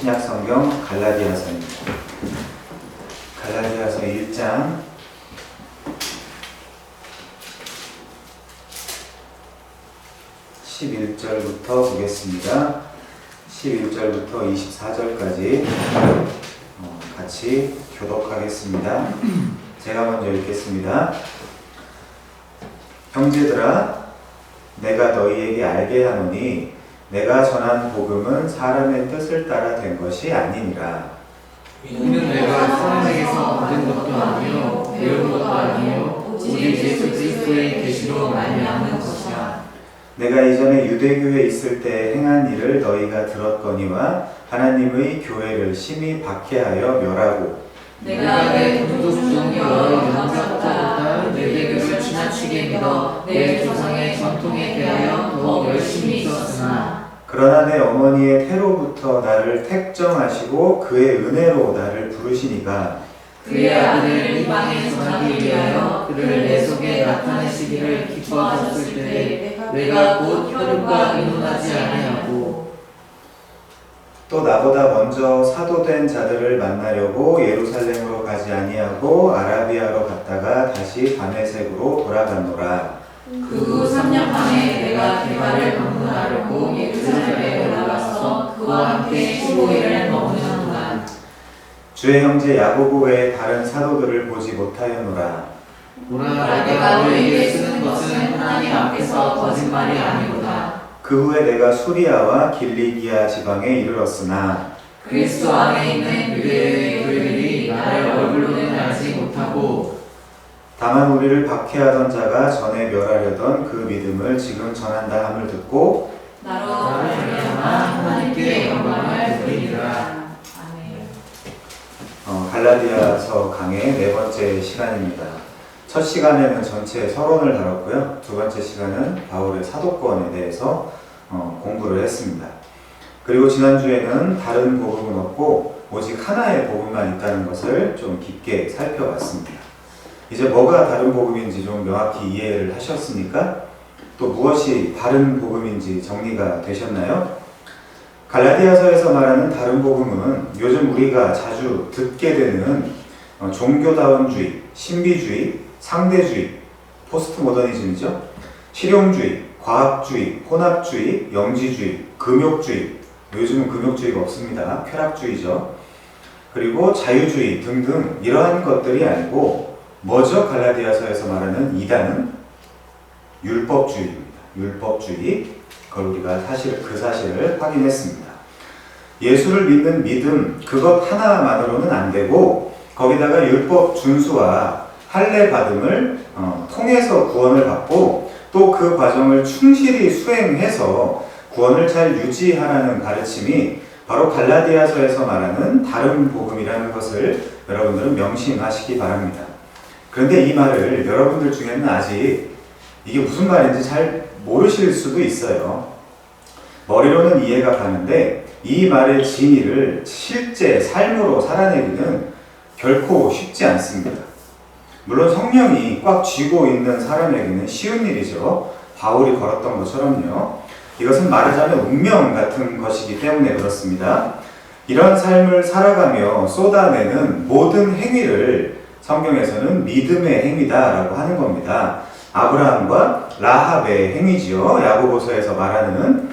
신약성경 갈라디아서입니다. 갈라디아서 1장 11절부터 보겠습니다. 11절부터 24절까지 같이 교독하겠습니다. 제가 먼저 읽겠습니다. 형제들아, 내가 너희에게 알게 하노니 내가 전한 복음은 사람의 뜻을 따라 된 것이 아니니라. 이는 내가 사람에게서 얻은 것도 아니요 배운 것도 아니요 오직 예수 그리스도의 계시로 말미암은 것이라. 내가 이전에 유대교에 있을 때 행한 일을 너희가 들었거니와 하나님의 교회를 심히 박해하여 멸하고 내가 내 동족 중 여러 연합자보다 내 계교를 지나치게 믿어 내 조상의 전통에 대하여 더 열심히 있었으나 그러나 내 어머니의 태로부터 나를 택정하시고 그의 은혜로 나를 부르시니가 그의 아들을 이방에 전하기 위하여 그를 내 속에 나타내시기를 기뻐하셨을 때 내가 곧 혈육과 의논하지 아니하고 또 나보다 먼저 사도된 자들을 만나려고 예루살렘으로 가지 아니하고 아라비아로 갔다가 다시 다메섹으로 돌아갔노라. 그 후 3년 만에 내가 게바를 방문하려고 예루살렘에 올라가서 그와 함께 15일을 머무는 동안 주의 형제 야고보 외에 다른 사도들을 보지 못하였노라. 보라, 내가 너희에게 쓰는 것은 하나님 앞에서 거짓말이 아니구나. 그 후에 내가 수리아와 길리기아 지방에 이르렀으나 그리스도 안에 있는 유대의 교회들이 나를 얼굴로는 알지 못하고 다만 우리를 박해하던 자가 전에 멸하려던 그 믿음을 지금 전한다 함을 듣고 나로 말미암아 하나님께 영광을 돌리리라. 아멘. 갈라디아서 강의 네 번째 시간입니다. 첫 시간에는 전체 서론을 다뤘고요. 두 번째 시간은 바울의 사도권에 대해서 공부를 했습니다. 그리고 지난주에는 다른 복음은 없고 오직 하나의 복음만 있다는 것을 좀 깊게 살펴봤습니다. 이제 뭐가 다른 복음인지 좀 명확히 이해를 하셨습니까? 또 무엇이 다른 복음인지 정리가 되셨나요? 갈라디아서에서 말하는 다른 복음은 요즘 우리가 자주 듣게 되는 종교다원주의, 신비주의, 상대주의, 포스트 모더니즘이죠. 실용주의, 과학주의, 혼합주의, 영지주의, 금욕주의, 요즘은 금욕주의가 없습니다. 쾌락주의죠. 그리고 자유주의 등등 이러한 것들이 아니고 뭐죠? 갈라디아서에서 말하는 이단은 율법주의입니다. 율법주의. 그걸 우리가 그 사실을 확인했습니다. 예수를 믿는 믿음 그것 하나만으로는 안 되고 거기다가 율법 준수와 할례 받음을 통해서 구원을 받고 또 그 과정을 충실히 수행해서 구원을 잘 유지하라는 가르침이 바로 갈라디아서에서 말하는 다른 복음이라는 것을 여러분들은 명심하시기 바랍니다. 그런데 이 말을 여러분들 중에는 아직 이게 무슨 말인지 잘 모르실 수도 있어요. 머리로는 이해가 가는데 이 말의 진의를 실제 삶으로 살아내기는 결코 쉽지 않습니다. 물론 성령이 꽉 쥐고 있는 사람에게는 쉬운 일이죠. 바울이 걸었던 것처럼요. 이것은 말하자면 운명 같은 것이기 때문에 그렇습니다. 이런 삶을 살아가며 쏟아내는 모든 행위를 성경에서는 믿음의 행위다라고 하는 겁니다. 아브라함과 라합의 행위지요. 야고보서에서 말하는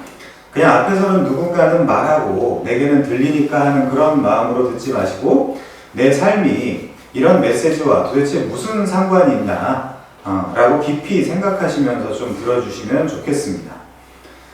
그냥 앞에서는 누군가는 말하고 내게는 들리니까 하는 그런 마음으로 듣지 마시고 내 삶이 이런 메시지와 도대체 무슨 상관이 있나 라고 깊이 생각하시면서 좀 들어주시면 좋겠습니다.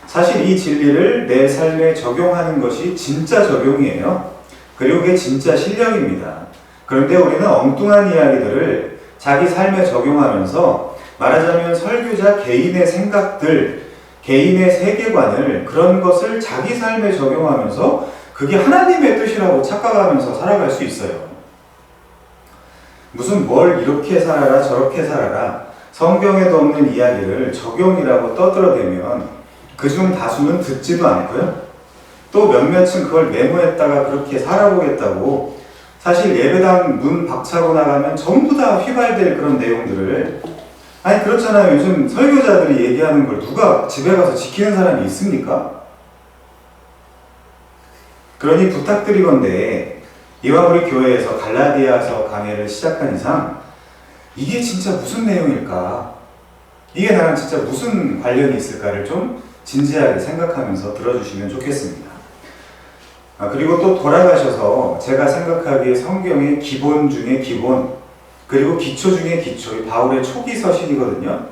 사실 이 진리를 내 삶에 적용하는 것이 진짜 적용이에요. 그리고 그게 진짜 실력입니다. 그런데 우리는 엉뚱한 이야기들을 자기 삶에 적용하면서 말하자면 설교자 개인의 생각들, 개인의 세계관을 그런 것을 자기 삶에 적용하면서 그게 하나님의 뜻이라고 착각하면서 살아갈 수 있어요. 무슨 뭘 이렇게 살아라 저렇게 살아라 성경에도 없는 이야기를 적용이라고 떠들어대면 그중 다수는 듣지도 않고요. 또 몇몇은 그걸 메모했다가 그렇게 살아보겠다고 사실 예배당 문 박차고 나가면 전부 다 휘발될 그런 내용들을 아니 그렇잖아요. 요즘 설교자들이 얘기하는 걸 누가 집에 가서 지키는 사람이 있습니까? 그러니 부탁드리건대 이왕 우리 교회에서 갈라디아서 강해를 시작한 이상 이게 진짜 무슨 내용일까? 이게 나랑 진짜 무슨 관련이 있을까를 좀 진지하게 생각하면서 들어주시면 좋겠습니다. 그리고 또 돌아가셔서 제가 생각하기에 성경의 기본 중에 기본, 그리고 기초 중에 기초, 이 바울의 초기 서신이거든요.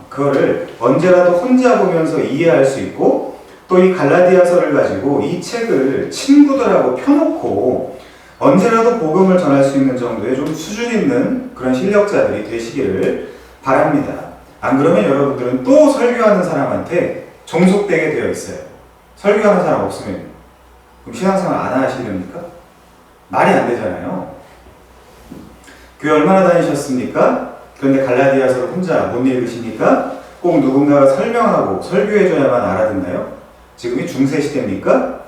그거를 언제라도 혼자 보면서 이해할 수 있고, 또 이 갈라디아서를 가지고 이 책을 친구들하고 펴놓고 언제라도 복음을 전할 수 있는 정도의 좀 수준 있는 그런 실력자들이 되시기를 바랍니다. 안 그러면 여러분들은 또 설교하는 사람한테 종속되게 되어 있어요. 설교하는 사람 없으면 그럼 신앙생활 안 하시렵니까? 말이 안 되잖아요. 교회 얼마나 다니셨습니까? 그런데 갈라디아서를 혼자 못 읽으시니까 꼭 누군가가 설명하고 설교해줘야만 알아듣나요? 지금이 중세시대입니까?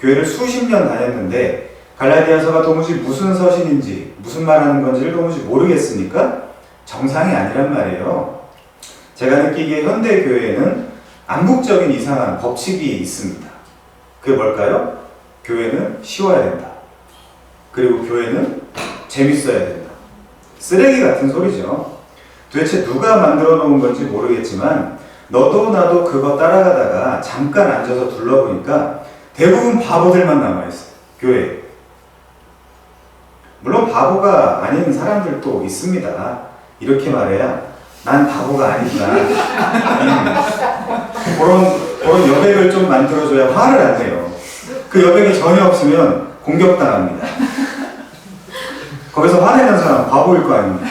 교회를 수십 년 다녔는데 갈라디아서가 도무지 무슨 서신인지 무슨 말하는 건지를 도무지 모르겠습니까? 정상이 아니란 말이에요. 제가 느끼기에 현대 교회에는 암묵적인 이상한 법칙이 있습니다. 그게 뭘까요? 교회는 쉬워야 된다. 그리고 교회는 재밌어야 된다. 쓰레기 같은 소리죠. 도대체 누가 만들어 놓은 건지 모르겠지만 너도 나도 그거 따라가다가 잠깐 앉아서 둘러보니까 대부분 바보들만 남아있어요. 교회에. 물론 바보가 아닌 사람들도 있습니다. 이렇게 말해야 난 바보가 아니구나. 그런 여백을 좀 만들어줘야 화를 안 내요. 그 여백이 전혀 없으면 공격당합니다. 거기서 화내는 사람 바보일 거 아닙니까?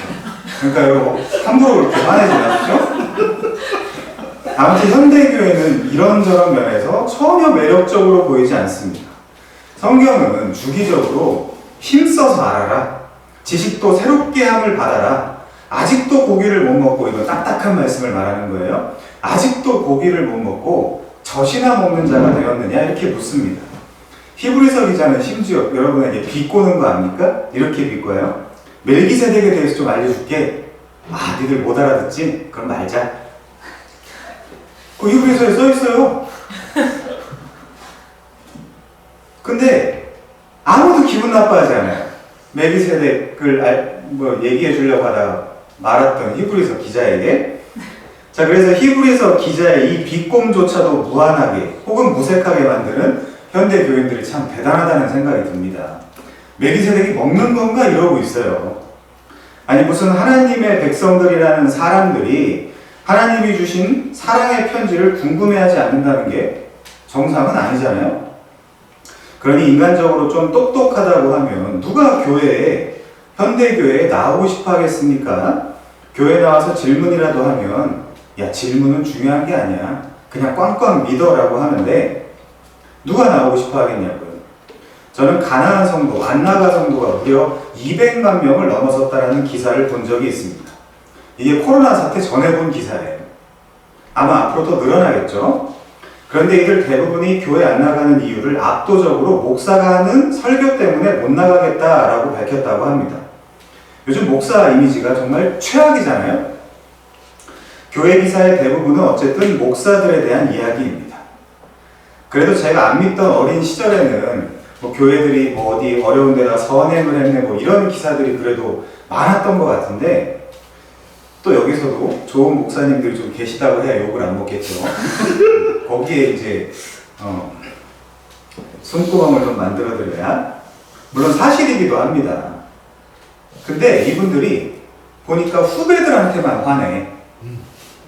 그러니까 여러분 함부로 그렇게 화내지 마십시오. 아무튼 현대교회는 이런저런 면에서 전혀 매력적으로 보이지 않습니다. 성경은 주기적으로 힘써서 알아라. 지식도 새롭게 함을 받아라. 아직도 고기를 못 먹고, 이거 딱딱한 말씀을 말하는 거예요. 아직도 고기를 못 먹고 젖이나 먹는 자가 되었느냐? 이렇게 묻습니다. 히브리서 기자는 심지어 여러분에게 비꼬는 거 압니까? 이렇게 비꼬요. 멜기세덱에 대해서 좀 알려줄게. 아, 니들 못 알아듣지? 그럼 말자. 그 히브리서에 써있어요. 근데 아무도 기분 나빠하지 않아요. 멜기세덱을 얘기해 주려고 하다가 말았던 히브리서 기자에게. 자, 그래서 히브리서 기자의 이 비꼼조차도 무한하게 혹은 무색하게 만드는 현대 교인들이 참 대단하다는 생각이 듭니다. 멜기세덱이 먹는 건가 이러고 있어요. 아니 무슨 하나님의 백성들이라는 사람들이 하나님이 주신 사랑의 편지를 궁금해하지 않는다는 게 정상은 아니잖아요. 그러니 인간적으로 좀 똑똑하다고 하면 누가 현대교회에 나오고 싶어 하겠습니까? 교회 나와서 질문이라도 하면 야, 질문은 중요한 게 아니야. 그냥 꽝꽝 믿어라고 하는데 누가 나오고 싶어 하겠냐고요. 저는 가나안 성도, 안나가 성도가 무려 200만 명을 넘어섰다라는 기사를 본 적이 있습니다. 이게 코로나 사태 전에 본 기사예요. 아마 앞으로 더 늘어나겠죠. 그런데 이들 대부분이 교회 안 나가는 이유를 압도적으로 목사가 하는 설교 때문에 못 나가겠다라고 밝혔다고 합니다. 요즘 목사 이미지가 정말 최악이잖아요. 교회 기사의 대부분은 어쨌든 목사들에 대한 이야기입니다. 그래도 제가 안 믿던 어린 시절에는 교회들이 어디 어려운 데다 선행을 했네 이런 기사들이 그래도 많았던 것 같은데 또 여기서도 좋은 목사님들이 좀 계시다고 해야 욕을 안 먹겠죠. 거기에 이제 손구멍을 좀 만들어드려야 물론 사실이기도 합니다. 근데 이분들이 보니까 후배들한테만 화내.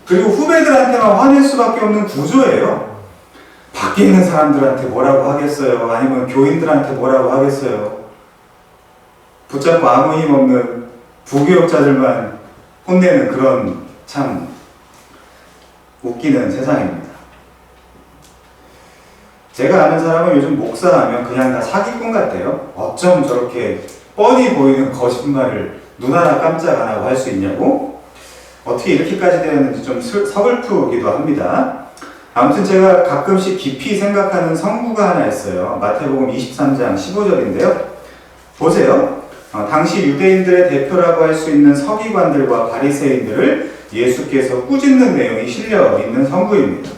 그리고 후배들한테만 화낼 수밖에 없는 구조예요. 밖에 있는 사람들한테 뭐라고 하겠어요? 아니면 교인들한테 뭐라고 하겠어요? 붙잡고 아무 힘 없는 부교육자들만 혼내는 그런 참 웃기는 세상입니다. 제가 아는 사람은 요즘 목사하면 그냥 다 사기꾼 같대요. 어쩜 저렇게 뻔히 보이는 거짓말을 눈 하나 깜짝 안 하고 할 수 있냐고? 어떻게 이렇게까지 되었는지 좀 서글프기도 합니다. 아무튼 제가 가끔씩 깊이 생각하는 성구가 하나 있어요. 마태복음 23장 15절인데요. 보세요. 당시 유대인들의 대표라고 할 수 있는 서기관들과 바리새인들을 예수께서 꾸짖는 내용이 실려 있는 성구입니다.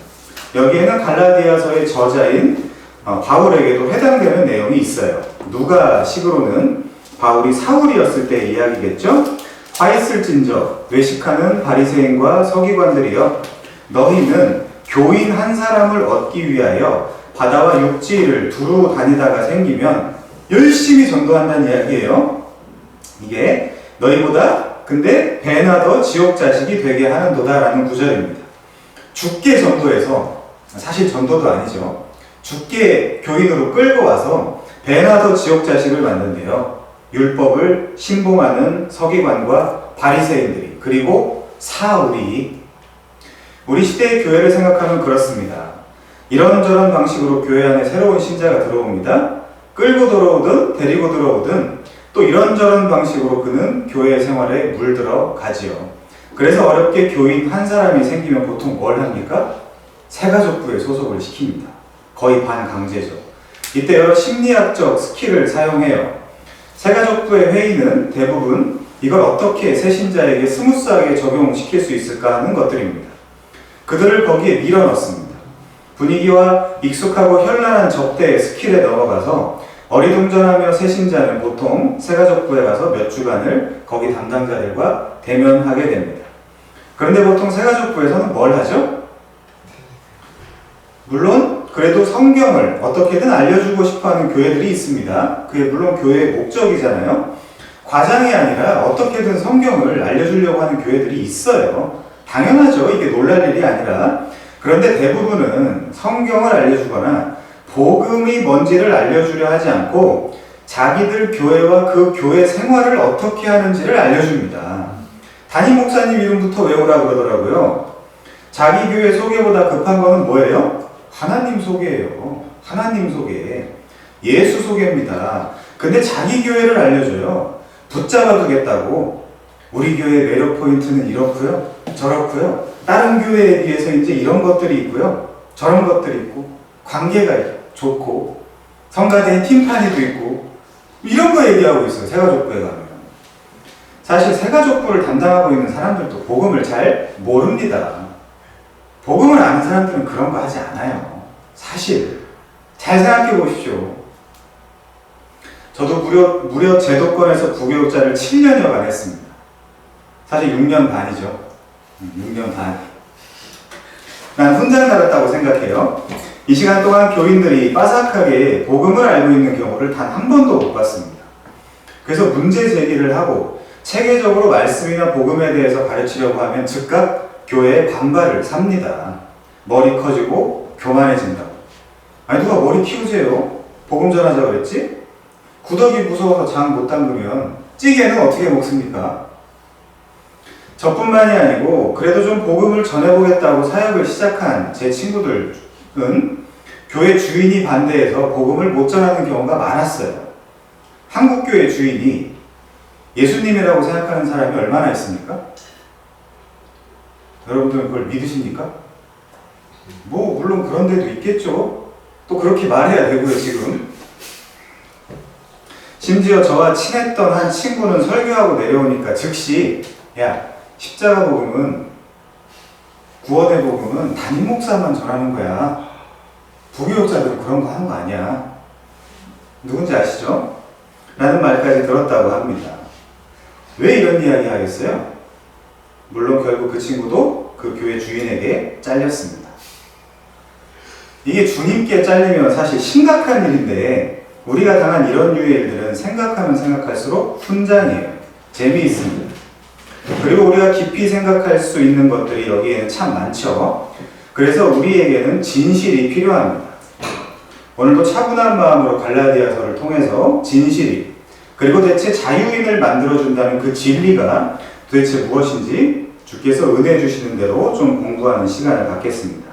여기에는 갈라디아서의 저자인 바울에게도 해당되는 내용이 있어요. 누가식으로는 바울이 사울이었을 때의 이야기겠죠. 화있을진저 외식하는 바리새인과 서기관들이여, 너희는 교인 한 사람을 얻기 위하여 바다와 육지를 두루 다니다가 생기면 열심히 전도한다는 이야기예요. 이게 너희보다 근데 배나 더 지옥 자식이 되게 하는도다라는 구절입니다. 죽게 전도해서, 사실 전도도 아니죠, 죽게 교인으로 끌고 와서 배나 더 지옥 자식을 만든대요. 율법을 신봉하는 서기관과 바리새인들이, 그리고 사울이. 우리 시대의 교회를 생각하면 그렇습니다. 이런저런 방식으로 교회 안에 새로운 신자가 들어옵니다. 끌고 들어오든 데리고 들어오든 또 이런저런 방식으로 그는 교회 생활에 물들어 가지요. 그래서 어렵게 교인 한 사람이 생기면 보통 뭘 합니까? 새가족부에 소속을 시킵니다. 거의 반강제죠. 이때 여러 심리학적 스킬을 사용해요. 새가족부의 회의는 대부분 이걸 어떻게 새 신자에게 스무스하게 적용시킬 수 있을까 하는 것들입니다. 그들을 거기에 밀어넣습니다. 분위기와 익숙하고 현란한 접대의 스킬에 넘어가서 어리둥절하며 새 신자는 보통 새가족부에 가서 몇 주간을 거기 담당자들과 대면하게 됩니다. 그런데 보통 새가족부에서는 뭘 하죠? 물론 그래도 성경을 어떻게든 알려주고 싶어하는 교회들이 있습니다. 그게 물론 교회의 목적이잖아요. 과장이 아니라 어떻게든 성경을 알려주려고 하는 교회들이 있어요. 당연하죠. 이게 놀랄 일이 아니라. 그런데 대부분은 성경을 알려주거나 복음이 뭔지를 알려주려 하지 않고 자기들 교회와 그 교회 생활을 어떻게 하는지를 알려줍니다. 담임 목사님 이름부터 외우라 그러더라고요. 자기 교회 소개보다 급한 거는 뭐예요? 하나님 소개예요. 하나님 소개. 예수 소개입니다. 근데 자기 교회를 알려줘요. 붙잡아 두겠다고. 우리 교회 매력 포인트는 이렇고요, 저렇고요, 다른 교회에 비해서 이제 이런 것들이 있고요, 저런 것들이 있고, 관계가 좋고, 성가대에 팀파니도 있고, 이런 거 얘기하고 있어요. 새가족부에 가면. 사실 새가족부를 담당하고 있는 사람들도 복음을 잘 모릅니다. 복음을 아는 사람들은 그런 거 하지 않아요. 사실 잘 생각해 보십시오. 저도 무려 제도권에서 부교육자를 7년여간 했습니다. 사실 6년 반이죠. 6년 반. 난 훈장 나갔다고 생각해요. 이 시간 동안 교인들이 빠삭하게 복음을 알고 있는 경우를 단 한 번도 못 봤습니다. 그래서 문제 제기를 하고 체계적으로 말씀이나 복음에 대해서 가르치려고 하면 즉각 교회에 반발을 삽니다. 머리 커지고 교만해진다고. 아니 누가 머리 키우세요? 복음 전하자 그랬지? 구더기 무서워서 장 못 담그면 찌개는 어떻게 먹습니까? 저뿐만이 아니고 그래도 좀 복음을 전해보겠다고 사역을 시작한 제 친구들은 교회 주인이 반대해서 복음을 못 전하는 경우가 많았어요. 한국교회 주인이 예수님이라고 생각하는 사람이 얼마나 있습니까? 여러분들은 그걸 믿으십니까? 뭐 물론 그런 데도 있겠죠. 또 그렇게 말해야 되고요. 지금 심지어 저와 친했던 한 친구는 설교하고 내려오니까 즉시 야, 십자가 복음은, 구원의 복음은 담임 목사만 전하는 거야. 부교육자들은 그런 거 하는 거 아니야. 누군지 아시죠? 라는 말까지 들었다고 합니다. 왜 이런 이야기 하겠어요? 물론 결국 그 친구도 그 교회 주인에게 잘렸습니다. 이게 주님께 잘리면 사실 심각한 일인데 우리가 당한 이런 유의 일들은 생각하면 생각할수록 훈장이에요. 재미있습니다. 그리고 우리가 깊이 생각할 수 있는 것들이 여기에는 참 많죠. 그래서 우리에게는 진실이 필요합니다. 오늘도 차분한 마음으로 갈라디아서를 통해서 진실이, 그리고 대체 자유인을 만들어준다는 그 진리가 도대체 무엇인지 주께서 은혜 주시는 대로 좀 공부하는 시간을 갖겠습니다.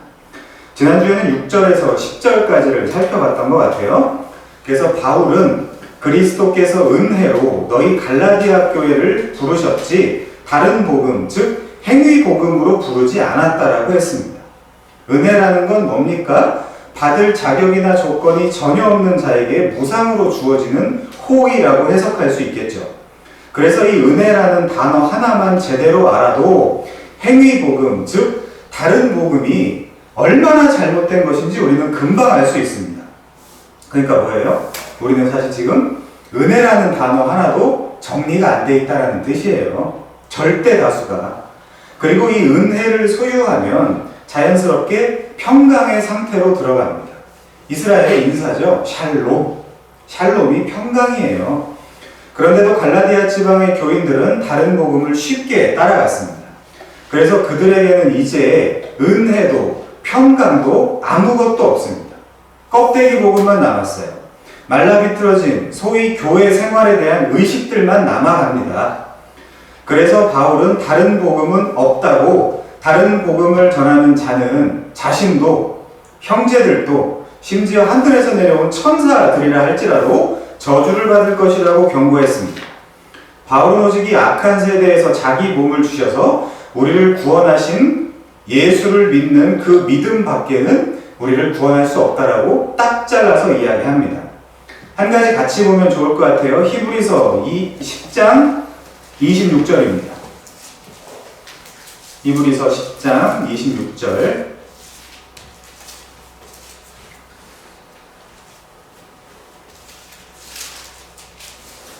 지난주에는 6절에서 10절까지를 살펴봤던 것 같아요. 그래서 바울은 그리스도께서 은혜로 너희 갈라디아 교회를 부르셨지 다른 복음, 즉 행위 복음으로 부르지 않았다라고 했습니다. 은혜라는 건 뭡니까? 받을 자격이나 조건이 전혀 없는 자에게 무상으로 주어지는 호의라고 해석할 수 있겠죠. 그래서 이 은혜라는 단어 하나만 제대로 알아도 행위 복음, 즉 다른 복음이 얼마나 잘못된 것인지 우리는 금방 알 수 있습니다. 그러니까 뭐예요? 우리는 사실 지금 은혜라는 단어 하나도 정리가 안 돼 있다는 뜻이에요. 절대 다수가. 그리고 이 은혜를 소유하면 자연스럽게 평강의 상태로 들어갑니다. 이스라엘의 인사죠. 샬롬. 샬롬이 평강이에요. 그런데도 갈라디아 지방의 교인들은 다른 복음을 쉽게 따라갔습니다. 그래서 그들에게는 이제 은혜도 평강도 아무것도 없습니다. 껍데기 복음만 남았어요. 말라비틀어진 소위 교회 생활에 대한 의식들만 남아갑니다. 그래서 바울은 다른 복음은 없다고, 다른 복음을 전하는 자는 자신도 형제들도 심지어 하늘에서 내려온 천사들이라 할지라도 저주를 받을 것이라고 경고했습니다. 바울은 오직 이 악한 세대에서 자기 몸을 주셔서 우리를 구원하신 예수를 믿는 그 믿음 밖에는 우리를 구원할 수 없다라고 딱 잘라서 이야기합니다. 한 가지 같이 보면 좋을 것 같아요. 히브리서 10장 26절입니다. 히브리서 10장 26절.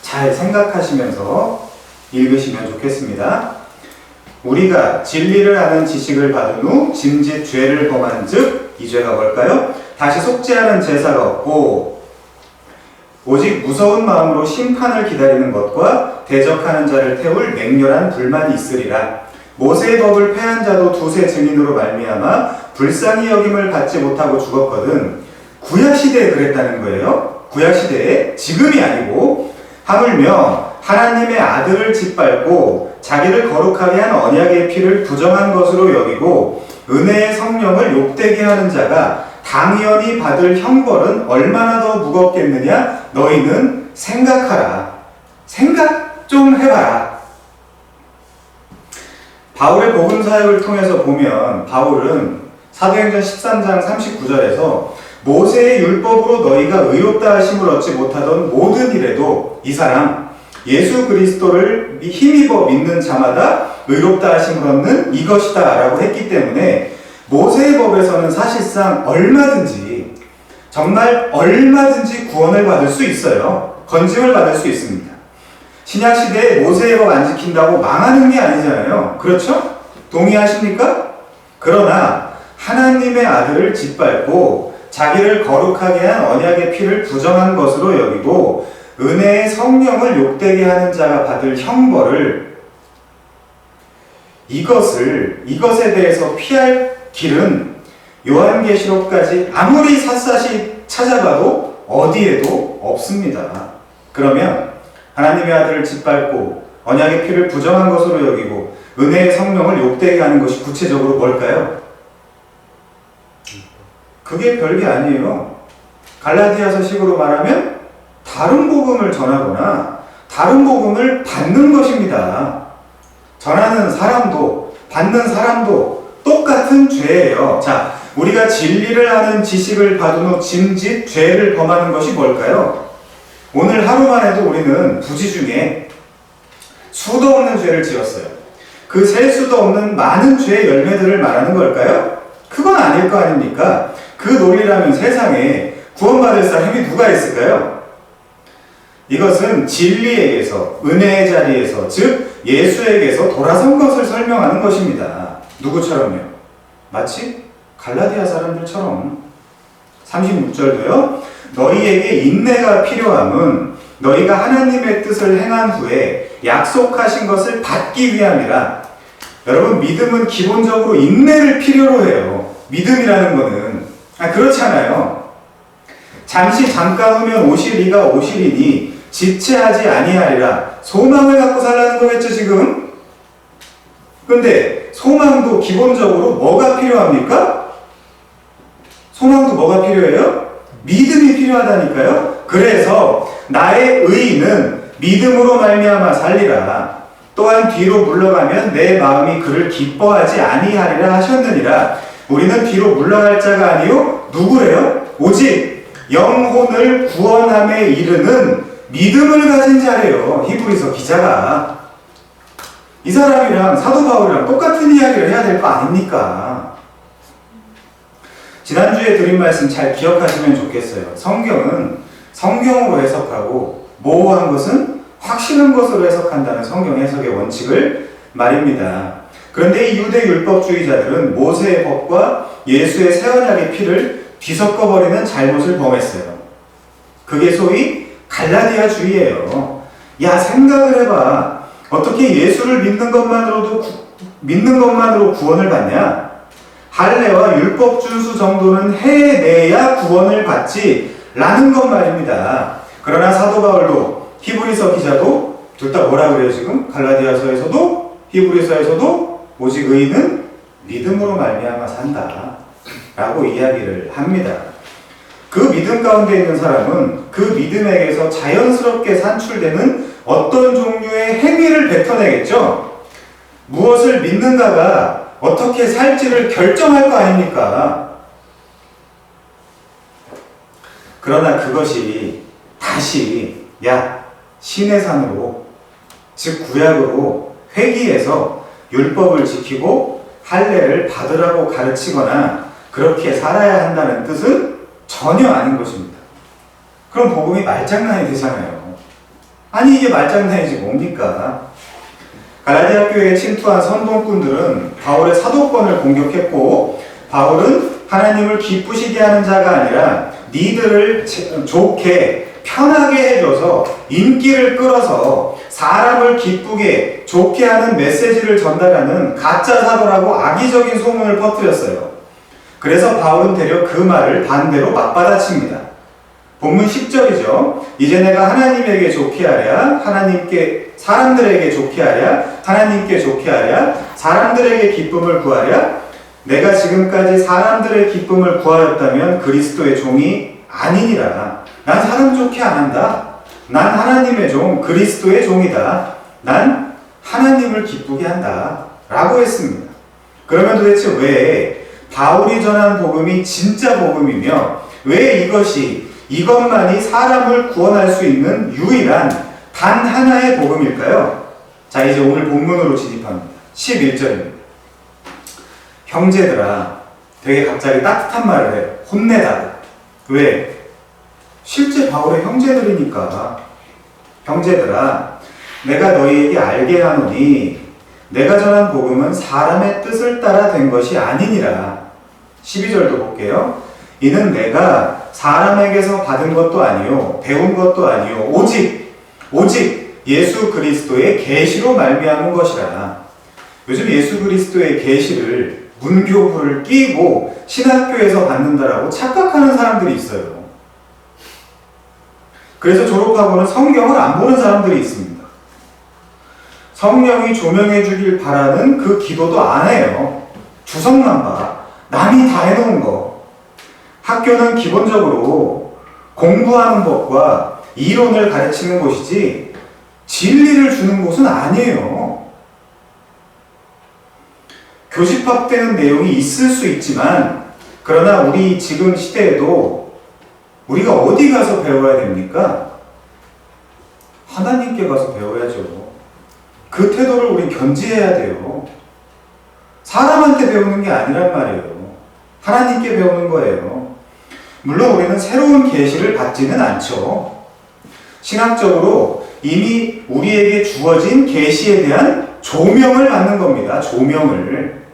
잘 생각하시면서 읽으시면 좋겠습니다. 우리가 진리를 아는 지식을 받은 후 짐짓 죄를 범한 즉, 이 죄가 뭘까요? 다시 속죄하는 제사가 없고 오직 무서운 마음으로 심판을 기다리는 것과 대적하는 자를 태울 맹렬한 불만이 있으리라. 모세의 법을 폐한 자도 두세 증인으로 말미암아 불쌍히 여김을 받지 못하고 죽었거든. 구약시대에 그랬다는 거예요. 구약시대에, 지금이 아니고. 하물며 하나님의 아들을 짓밟고 자기를 거룩하게 한 언약의 피를 부정한 것으로 여기고 은혜의 성령을 욕되게 하는 자가 당연히 받을 형벌은 얼마나 더 무겁겠느냐? 너희는 생각하라. 생각 좀 해봐라. 바울의 복음 사역을 통해서 보면 바울은 사도행전 13장 39절에서 모세의 율법으로 너희가 의롭다 하심을 얻지 못하던 모든 일에도 이 사람 예수 그리스도를 힘입어 믿는 자마다 의롭다 하심을 얻는 이것이다 라고 했기 때문에 모세의 법에서는 사실상 얼마든지, 정말 얼마든지 구원을 받을 수 있어요. 건짐을 받을 수 있습니다. 신약시대에 모세의 법 안 지킨다고 망하는 게 아니잖아요. 그렇죠? 동의하십니까? 그러나 하나님의 아들을 짓밟고 자기를 거룩하게 한 언약의 피를 부정한 것으로 여기고 은혜의 성령을 욕되게 하는 자가 받을 형벌을, 이것에 대해서 피할 길은 요한계시록까지 아무리 샅샅이 찾아봐도 어디에도 없습니다. 그러면 하나님의 아들을 짓밟고 언약의 피를 부정한 것으로 여기고 은혜의 성령을 욕되게 하는 것이 구체적으로 뭘까요? 그게 별게 아니에요. 갈라디아서 식으로 말하면 다른 복음을 전하거나 다른 복음을 받는 것입니다. 전하는 사람도 받는 사람도 똑같은 죄예요. 자, 우리가 진리를 아는 지식을 받은 후 짐짓 죄를 범하는 것이 뭘까요? 오늘 하루만 해도 우리는 부지 중에 수도 없는 죄를 지었어요. 그 셀 수도 없는 많은 죄의 열매들을 말하는 걸까요? 그건 아닐 거 아닙니까? 그 논리라면 세상에 구원받을 사람이 누가 있을까요? 이것은 진리에게서, 은혜의 자리에서, 즉 예수에게서 돌아선 것을 설명하는 것입니다. 누구처럼요? 마치 갈라디아 사람들처럼. 36절도요. 너희에게 인내가 필요함은 너희가 하나님의 뜻을 행한 후에 약속하신 것을 받기 위함이라. 여러분, 믿음은 기본적으로 인내를 필요로 해요. 믿음이라는 거는. 그렇잖아요. 잠시 잠깐 후면 오실 이가 오시리니 지체하지 아니하리라. 소망을 갖고 살라는 거겠죠, 지금? 근데 소망도 기본적으로 뭐가 필요합니까? 소망도 뭐가 필요해요? 믿음이 필요하다니까요. 그래서 나의 의인은 믿음으로 말미암아 살리라. 또한 뒤로 물러가면 내 마음이 그를 기뻐하지 아니하리라 하셨느니라. 우리는 뒤로 물러갈 자가 아니요 누구래요? 오직 영혼을 구원함에 이르는 믿음을 가진 자래요. 히브리서 기자가. 이 사람이랑 사도 바울이랑 똑같은 이야기를 해야 될 거 아닙니까? 지난주에 드린 말씀 잘 기억하시면 좋겠어요. 성경은 성경으로 해석하고 모호한 것은 확실한 것으로 해석한다는 성경 해석의 원칙을 말입니다. 그런데 이 유대 율법주의자들은 모세의 법과 예수의 새 언약의 피를 뒤섞어버리는 잘못을 범했어요. 그게 소위 갈라디아주의예요. 야, 생각을 해봐. 어떻게 예수를 믿는 것만으로 구원을 받냐? 할례와 율법 준수 정도는 해내야 구원을 받지 라는 것 말입니다. 그러나 사도 바울도 히브리서 기자도 둘 다 뭐라 그래요 지금? 갈라디아서에서도 히브리서에서도 오직 의인은 믿음으로 말미암아 산다 라고 이야기를 합니다. 그 믿음 가운데 있는 사람은 그 믿음에게서 자연스럽게 산출되는 어떤 종류의 행위를 뱉어내겠죠. 무엇을 믿는가가 어떻게 살지를 결정할 거 아닙니까? 그러나 그것이 다시 신의 산으로, 즉 구약으로 회귀해서 율법을 지키고 할례를 받으라고 가르치거나 그렇게 살아야 한다는 뜻은 전혀 아닌 것입니다. 그럼 복음이 말장난이 되잖아요. 아니 이게 말장난이지 뭡니까? 갈라디아 교회에 침투한 선동꾼들은 바울의 사도권을 공격했고, 바울은 하나님을 기쁘시게 하는 자가 아니라 니들을 좋게 편하게 해줘서 인기를 끌어서 사람을 기쁘게 좋게 하는 메시지를 전달하는 가짜 사도라고 악의적인 소문을 퍼뜨렸어요. 그래서 바울은 되려 그 말을 반대로 맞받아칩니다. 본문 10절이죠. 이제 내가 하나님에게 좋게 하랴, 사람들에게 좋게 하랴, 하나님께 좋게 하랴, 사람들에게 기쁨을 구하랴. 내가 지금까지 사람들의 기쁨을 구하였다면 그리스도의 종이 아니니라. 난 사람 좋게 안 한다. 난 하나님의 종, 그리스도의 종이다. 난 하나님을 기쁘게 한다 라고 했습니다. 그러면 도대체 왜 바울이 전한 복음이 진짜 복음이며 왜 이것만이 사람을 구원할 수 있는 유일한 단 하나의 복음일까요? 자, 이제 오늘 본문으로 진입합니다. 11절입니다. 형제들아, 되게 갑자기 따뜻한 말을 해요. 혼내다가. 왜? 실제 바울의 형제들이니까. 형제들아, 내가 너희에게 알게 하노니 내가 전한 복음은 사람의 뜻을 따라 된 것이 아니니라. 12절도 볼게요. 이는 내가 사람에게서 받은 것도 아니요 배운 것도 아니요 오직 예수 그리스도의 계시로 말미암은 것이라. 요즘 예수 그리스도의 계시를 문교부를 끼고 신학교에서 받는다라고 착각하는 사람들이 있어요. 그래서 졸업하고는 성경을 안 보는 사람들이 있습니다. 성령이 조명해 주길 바라는 그 기도도 안 해요. 주석만 봐. 남이 다 해놓은 거. 학교는 기본적으로 공부하는 법과 이론을 가르치는 곳이지 진리를 주는 곳은 아니에요. 교집합되는 내용이 있을 수 있지만, 그러나 우리 지금 시대에도 우리가 어디 가서 배워야 됩니까? 하나님께 가서 배워야죠. 그 태도를 우린 견지해야 돼요. 사람한테 배우는 게 아니란 말이에요. 하나님께 배우는 거예요. 물론 우리는 새로운 계시를 받지는 않죠. 신학적으로 이미 우리에게 주어진 계시에 대한 조명을 받는 겁니다. 조명을.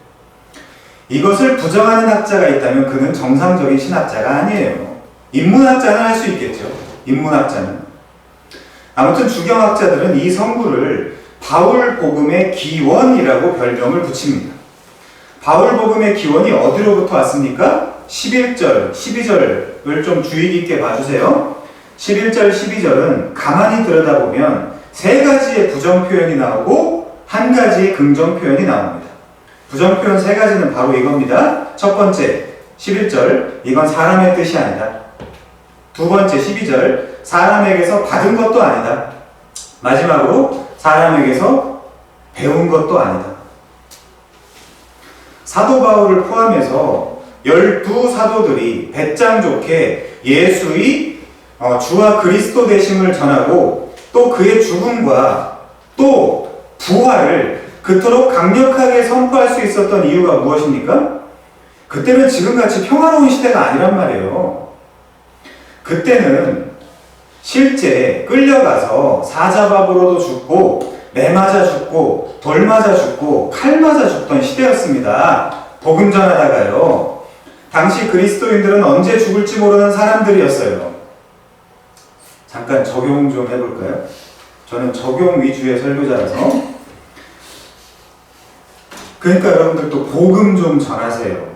이것을 부정하는 학자가 있다면 그는 정상적인 신학자가 아니에요. 인문학자는 할 수 있겠죠. 인문학자는. 아무튼 주경학자들은 이 성구를 바울 복음의 기원이라고 별명을 붙입니다. 바울 복음의 기원이 어디로부터 왔습니까? 11절, 12절을 좀 주의 깊게 봐주세요. 11절, 12절은 가만히 들여다보면 세 가지의 부정 표현이 나오고 한 가지의 긍정 표현이 나옵니다. 부정 표현 세 가지는 바로 이겁니다. 첫 번째, 11절, 이건 사람의 뜻이 아니다. 두 번째, 12절, 사람에게서 받은 것도 아니다. 마지막으로, 사람에게서 배운 것도 아니다. 사도 바울을 포함해서 12사도들이 배짱 좋게 예수의 주와 그리스도 되심을 전하고 또 그의 죽음과 또 부활을 그토록 강력하게 선포할 수 있었던 이유가 무엇입니까? 그때는 지금같이 평화로운 시대가 아니란 말이에요. 그때는 실제 끌려가서 사자밥으로도 죽고 매 맞아 죽고 돌 맞아 죽고 칼 맞아 죽던 시대였습니다. 복음 전하다가요. 당시 그리스도인들은 언제 죽을지 모르는 사람들이었어요. 잠깐 적용 좀 해볼까요? 저는 적용 위주의 설교자라서. 그러니까 여러분들도 복음 좀 전하세요.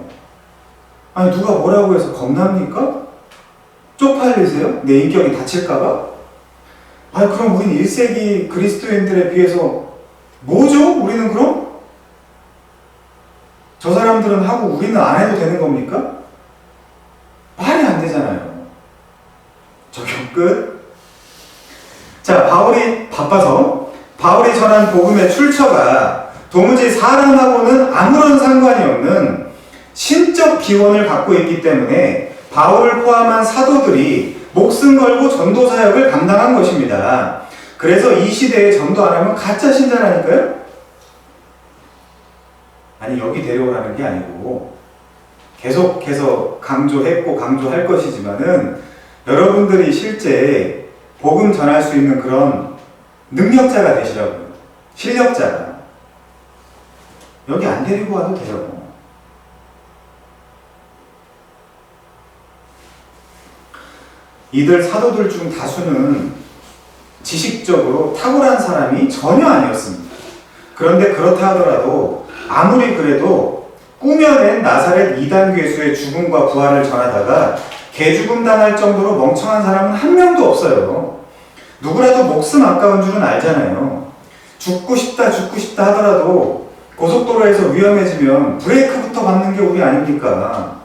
아니 누가 뭐라고 해서 겁납니까? 쪽팔리세요? 내 인격이 다칠까봐? 아니 그럼 우리는 1세기 그리스도인들에 비해서 뭐죠? 우리는 그럼? 저 사람들은 하고 우리는 안 해도 되는 겁니까? 말이 안 되잖아요. 적용 끝. 자, 바울이 바빠서 바울이 전한 복음의 출처가 도무지 사람하고는 아무런 상관이 없는 신적 기원을 갖고 있기 때문에 바울을 포함한 사도들이 목숨 걸고 전도 사역을 감당한 것입니다. 그래서 이 시대에 전도 안 하면 가짜 신자라니까요? 아니 여기 데려오라는 게 아니고 계속해서 강조했고 강조할 것이지만은 여러분들이 실제 복음 전할 수 있는 그런 능력자가 되시라고요. 실력자가. 여기 안 데리고 와도 돼요. 이들 사도들 중 다수는 지식적으로 탁월한 사람이 전혀 아니었습니다. 그런데 그렇다 하더라도 아무리 그래도 꾸며낸 나사렛 이단 괴수의 죽음과 부활을 전하다가 개죽음 당할 정도로 멍청한 사람은 한 명도 없어요. 누구라도 목숨 아까운 줄은 알잖아요. 죽고 싶다 하더라도 고속도로에서 위험해지면 브레이크부터 밟는 게 우리 아닙니까?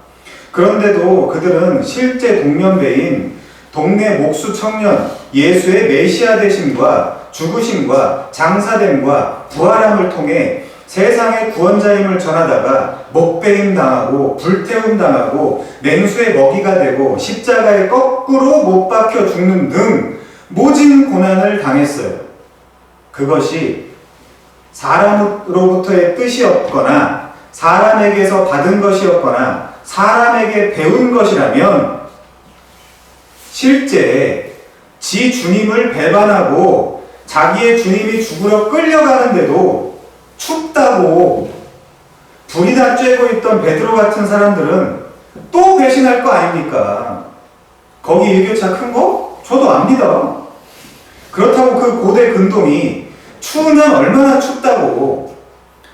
그런데도 그들은 실제 동년배인 동네 목수 청년 예수의 메시아 되심과 죽으심과 장사됨과 부활함을 통해 세상의 구원자임을 전하다가 목베임 당하고 불태움 당하고 맹수의 먹이가 되고 십자가에 거꾸로 못 박혀 죽는 등 모진 고난을 당했어요. 그것이 사람으로부터의 뜻이었거나 사람에게서 받은 것이었거나 사람에게 배운 것이라면 실제 지 주님을 배반하고 자기의 주님이 죽으러 끌려가는데도 춥다고 불이 다 쬐고 있던 베드로 같은 사람들은 또 배신할 거 아닙니까? 거기 일교차 큰 거? 저도 압니다. 그렇다고 그 고대 근동이 추우면 얼마나 춥다고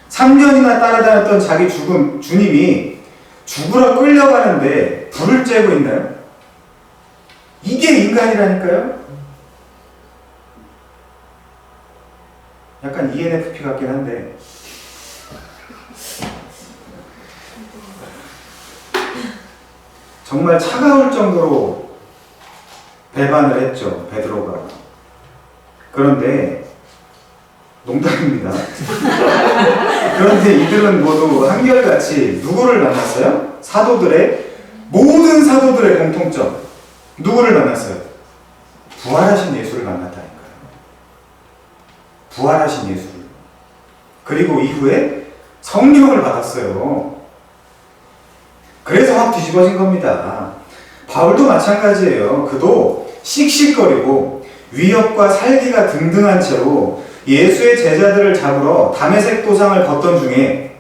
3년이나 따라다녔던 자기 주님이 죽으러 끌려가는데 불을 쬐고 있나요? 이게 인간이라니까요? 약간 ENFP 같긴 한데 정말 차가울 정도로 배반을 했죠, 베드로가. 그런데 농담입니다. 그런데 이들은 모두 한결같이 누구를 만났어요? 모든 사도들의 공통점. 누구를 만났어요? 부활하신 예수를 만났다니까요. 부활하신 예수를. 그리고 이후에 성령을 받았어요. 그래서 확 뒤집어진 겁니다. 바울도 마찬가지예요. 그도 씩씩거리고 위협과 살기가 등등한 채로 예수의 제자들을 잡으러 다메섹 도상을 걷던 중에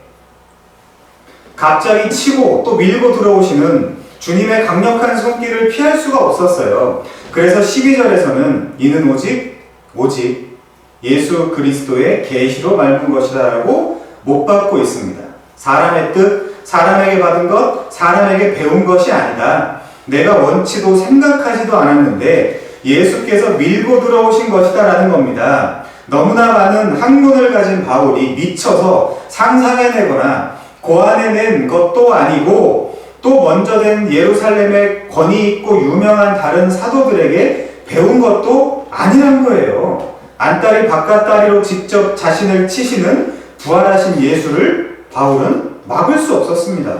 갑자기 치고 또 밀고 들어오시는 주님의 강력한 손길을 피할 수가 없었어요. 그래서 12절에서는 이는 오직 예수 그리스도의 계시로 말문 것이다 라고 못 받고 있습니다. 사람의 뜻, 사람에게 받은 것, 사람에게 배운 것이 아니다. 내가 원치도 생각하지도 않았는데 예수께서 밀고 들어오신 것이다 라는 겁니다. 너무나 많은 학문을 가진 바울이 미쳐서 상상해내거나 고안해낸 것도 아니고 또 먼저 된 예루살렘의 권위 있고 유명한 다른 사도들에게 배운 것도 아니란 거예요. 안다리 바깥다리로 직접 자신을 치시는 부활하신 예수를 바울은 막을 수 없었습니다.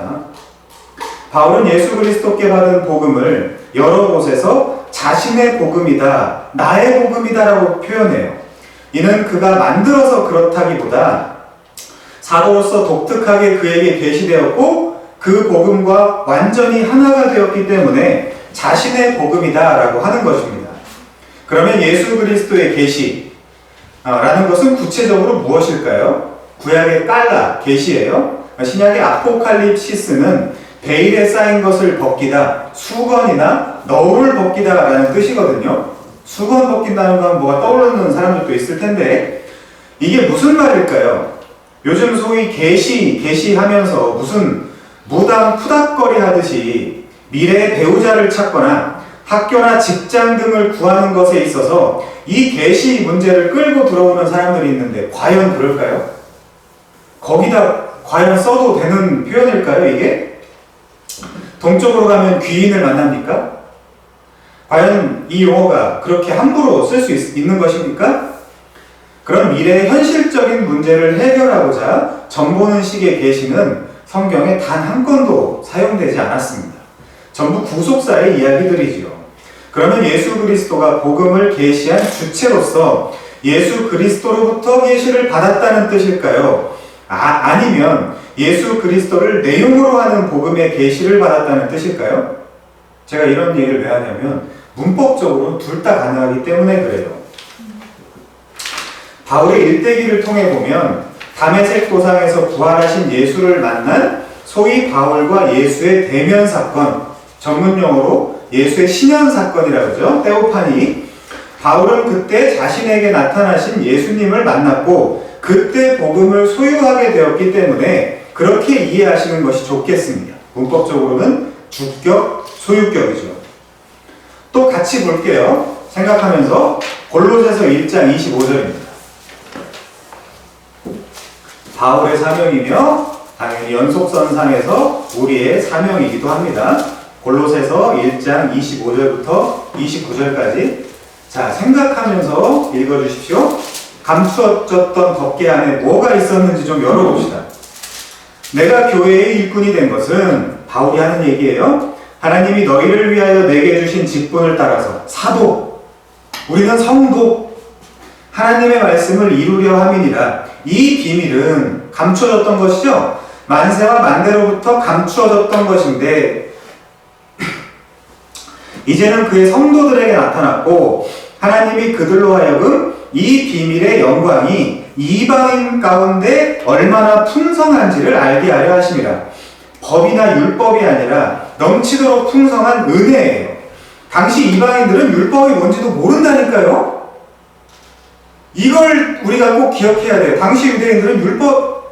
바울은 예수 그리스도께 받은 복음을 여러 곳에서 자신의 복음이다, 나의 복음이다 라고 표현해요. 이는 그가 만들어서 그렇다기보다 사도로서 독특하게 그에게 계시되었고 그 복음과 완전히 하나가 되었기 때문에 자신의 복음이다라고 하는 것입니다. 그러면 예수 그리스도의 계시라는 것은 구체적으로 무엇일까요? 구약의 깔라, 계시예요. 신약의 아포칼립시스는 베일에 쌓인 것을 벗기다, 수건이나 너울을 벗기다라는 뜻이거든요. 수건 벗긴다는 건 뭐가 떠오르는 사람들도 있을 텐데 이게 무슨 말일까요? 요즘 소위 계시하면서 무슨 무당 푸닥거리 하듯이 미래의 배우자를 찾거나 학교나 직장 등을 구하는 것에 있어서 이 계시 문제를 끌고 들어오는 사람들이 있는데 과연 그럴까요? 거기다 과연 써도 되는 표현일까요, 이게? 동쪽으로 가면 귀인을 만납니까? 과연 이 용어가 그렇게 함부로 쓸 수 있는 것입니까? 그런 미래의 현실적인 문제를 해결하고자 전보는 식의 계시는 성경에 단 한 건도 사용되지 않았습니다. 전부 구속사의 이야기들이지요. 그러면 예수 그리스도가 복음을 계시한 주체로서 예수 그리스도로부터 계시를 받았다는 뜻일까요? 아니면 예수 그리스도를 내용으로 하는 복음의 계시를 받았다는 뜻일까요? 제가 이런 얘기를 왜 하냐면 문법적으로 둘 다 가능하기 때문에 그래요. 바울의 일대기를 통해 보면 다메섹 도상에서 부활하신 예수를 만난 소위 바울과 예수의 대면 사건, 전문용어로 예수의 신현 사건이라고 하죠. 테오파니. 바울은 그때 자신에게 나타나신 예수님을 만났고 그때 복음을 소유하게 되었기 때문에 그렇게 이해하시는 것이 좋겠습니다. 문법적으로는 주격, 소유격이죠. 또 같이 볼게요. 생각하면서 골로새서 1장 25절입니다. 바울의 사명이며 당연히 연속선상에서 우리의 사명이기도 합니다. 골로새서 1장 25절부터 29절까지 자, 생각하면서 읽어주십시오. 감추어졌던 덮개 안에 뭐가 있었는지 좀 열어봅시다. 내가 교회의 일꾼이 된 것은 바울이 하는 얘기예요. 하나님이 너희를 위하여 내게 주신 직분을 따라서 사도, 우리는 성도, 하나님의 말씀을 이루려 함이니라. 이 비밀은 감추어졌던 것이죠. 만세와 만대로부터 감추어졌던 것인데 이제는 그의 성도들에게 나타났고 하나님이 그들로 하여금 이 비밀의 영광이 이방인 가운데 얼마나 풍성한지를 알게 하려 하심이라. 법이나 율법이 아니라 넘치도록 풍성한 은혜예요. 당시 이방인들은 율법이 뭔지도 모른다니까요. 이걸 우리가 꼭 기억해야 돼요. 당시 유대인들은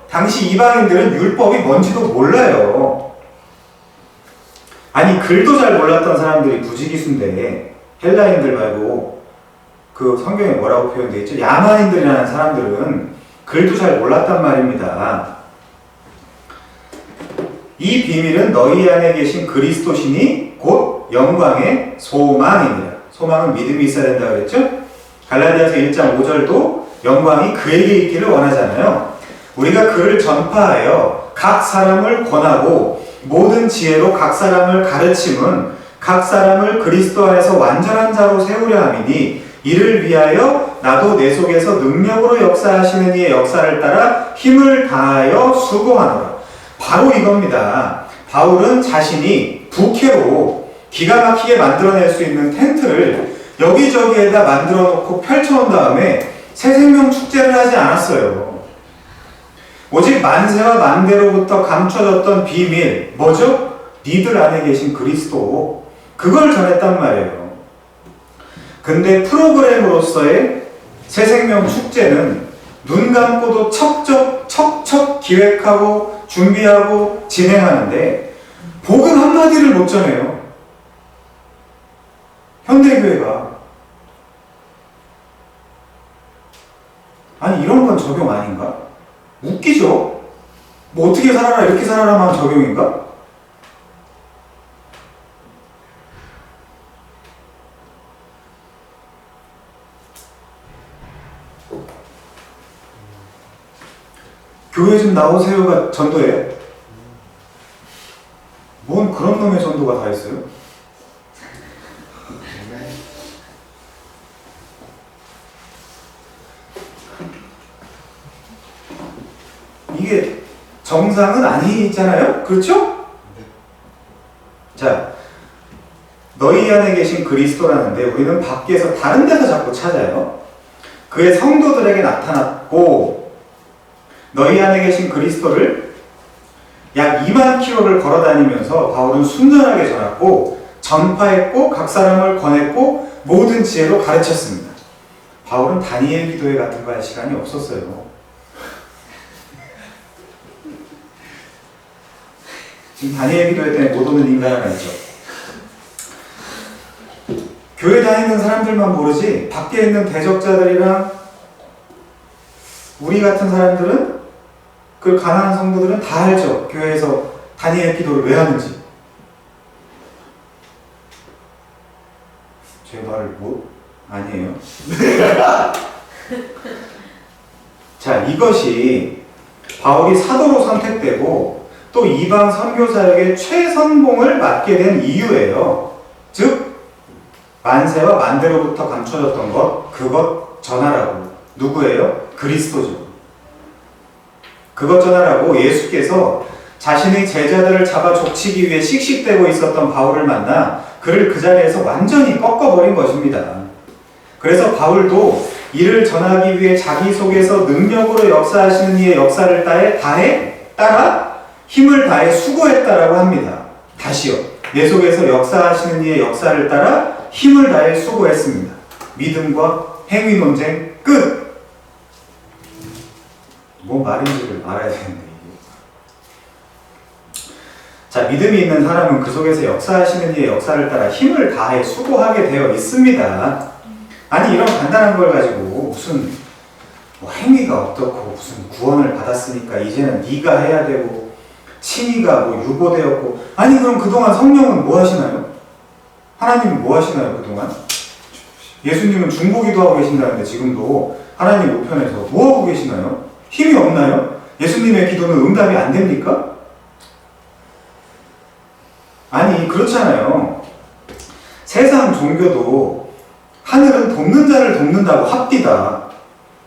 당시 이방인들은 율법이 뭔지도 몰라요. 아니, 글도 잘 몰랐던 사람들이 부지기수인데 헬라인들 말고 그 성경에 뭐라고 표현되어 있죠? 야만인들이라는 사람들은 글도 잘 몰랐단 말입니다. 이 비밀은 너희 안에 계신 그리스도시니 곧 영광의 소망이니라. 소망은 믿음이 있어야 된다 그랬죠? 갈라디아서 1장 5절도 영광이 그에게 있기를 원하잖아요. 우리가 그를 전파하여 각 사람을 권하고 모든 지혜로 각 사람을 가르침은 각 사람을 그리스도 안에서 완전한 자로 세우려 함이니 이를 위하여 나도 내 속에서 능력으로 역사하시는 이의 역사를 따라 힘을 다하여 수고하노라. 바로 이겁니다. 바울은 자신이 부캐로 기가 막히게 만들어낼 수 있는 텐트를 여기저기에다 만들어 놓고 펼쳐놓은 다음에 새 생명 축제를 하지 않았어요. 오직 만세와 만대로부터 감춰졌던 비밀, 뭐죠? 니들 안에 계신 그리스도, 그걸 전했단 말이에요. 근데 프로그램으로서의 새 생명 축제는 눈 감고도 척척 기획하고 준비하고 진행하는데 복음 한마디를 못 전해요. 현대교회가. 아니, 이런 건 적용 아닌가? 웃기죠? 뭐 어떻게 살아라 이렇게 살아라만 적용인가? 교회 좀 나오세요가 전도예요? 뭔 그런 놈의 전도가 다 있어요? 이게 정상은 아니잖아요? 그렇죠? 안에 계신 그리스도라는데 우리는 밖에서 다른 데서 자꾸 찾아요. 그의 성도들에게 나타났고 너희 안에 계신 그리스도를 약 2만 킬로를 걸어다니면서 바울은 순전하게 전했고 전파했고 각 사람을 권했고 모든 지혜로 가르쳤습니다. 바울은 다니엘 기도회 같은 거 할 시간이 없었어요. 지금 다니엘 기도회 때문에 못 오는 인간 하나 있죠. 교회 다니는 사람들만 모르지 밖에 있는 대적자들이랑 우리 같은 사람들은 그 가난한 성도들은 다 알죠. 교회에서 다니엘 기도를 왜 하는지. 제 말을 아니에요. 자, 이것이 바울이 사도로 선택되고 또 이방 선교사에게 최선봉을 맡게 된 이유예요. 즉 만세와 만대로부터 감춰졌던 것, 그것 전하라고. 누구예요? 그리스도죠. 그것 전하라고 예수께서 자신의 제자들을 잡아 족치기 위해 씩씩대고 있었던 바울을 만나 그를 그 자리에서 완전히 꺾어버린 것입니다. 그래서 바울도 이를 전하기 위해 자기 속에서 능력으로 역사하시는 이의 역사를 따라 힘을 다해 수고했다라고 합니다. 다시요. 내 속에서 역사하시는 이의 역사를 따라 힘을 다해 수고했습니다. 믿음과 행위 논쟁 끝! 뭔 말인지를 알아야 되는데. 자, 믿음이 있는 사람은 그 속에서 역사하시는 이의 역사를 따라 힘을 다해 수고하게 되어 있습니다. 아니 이런 간단한 걸 가지고 무슨 뭐 행위가 어떻고 무슨 구원을 받았으니까 이제는 네가 해야 되고 칭의가 뭐 유보되었고 아니 그럼 그동안 성령은 뭐 하시나요? 하나님은 뭐 하시나요 그동안? 예수님은 중보기도 하고 계신다는데 지금도 하나님 우편에서 뭐 하고 계시나요? 힘이 없나요? 예수님의 기도는 응답이 안 됩니까? 아니 그렇잖아요. 세상 종교도 하늘은 돕는 자를 돕는다고 합디다.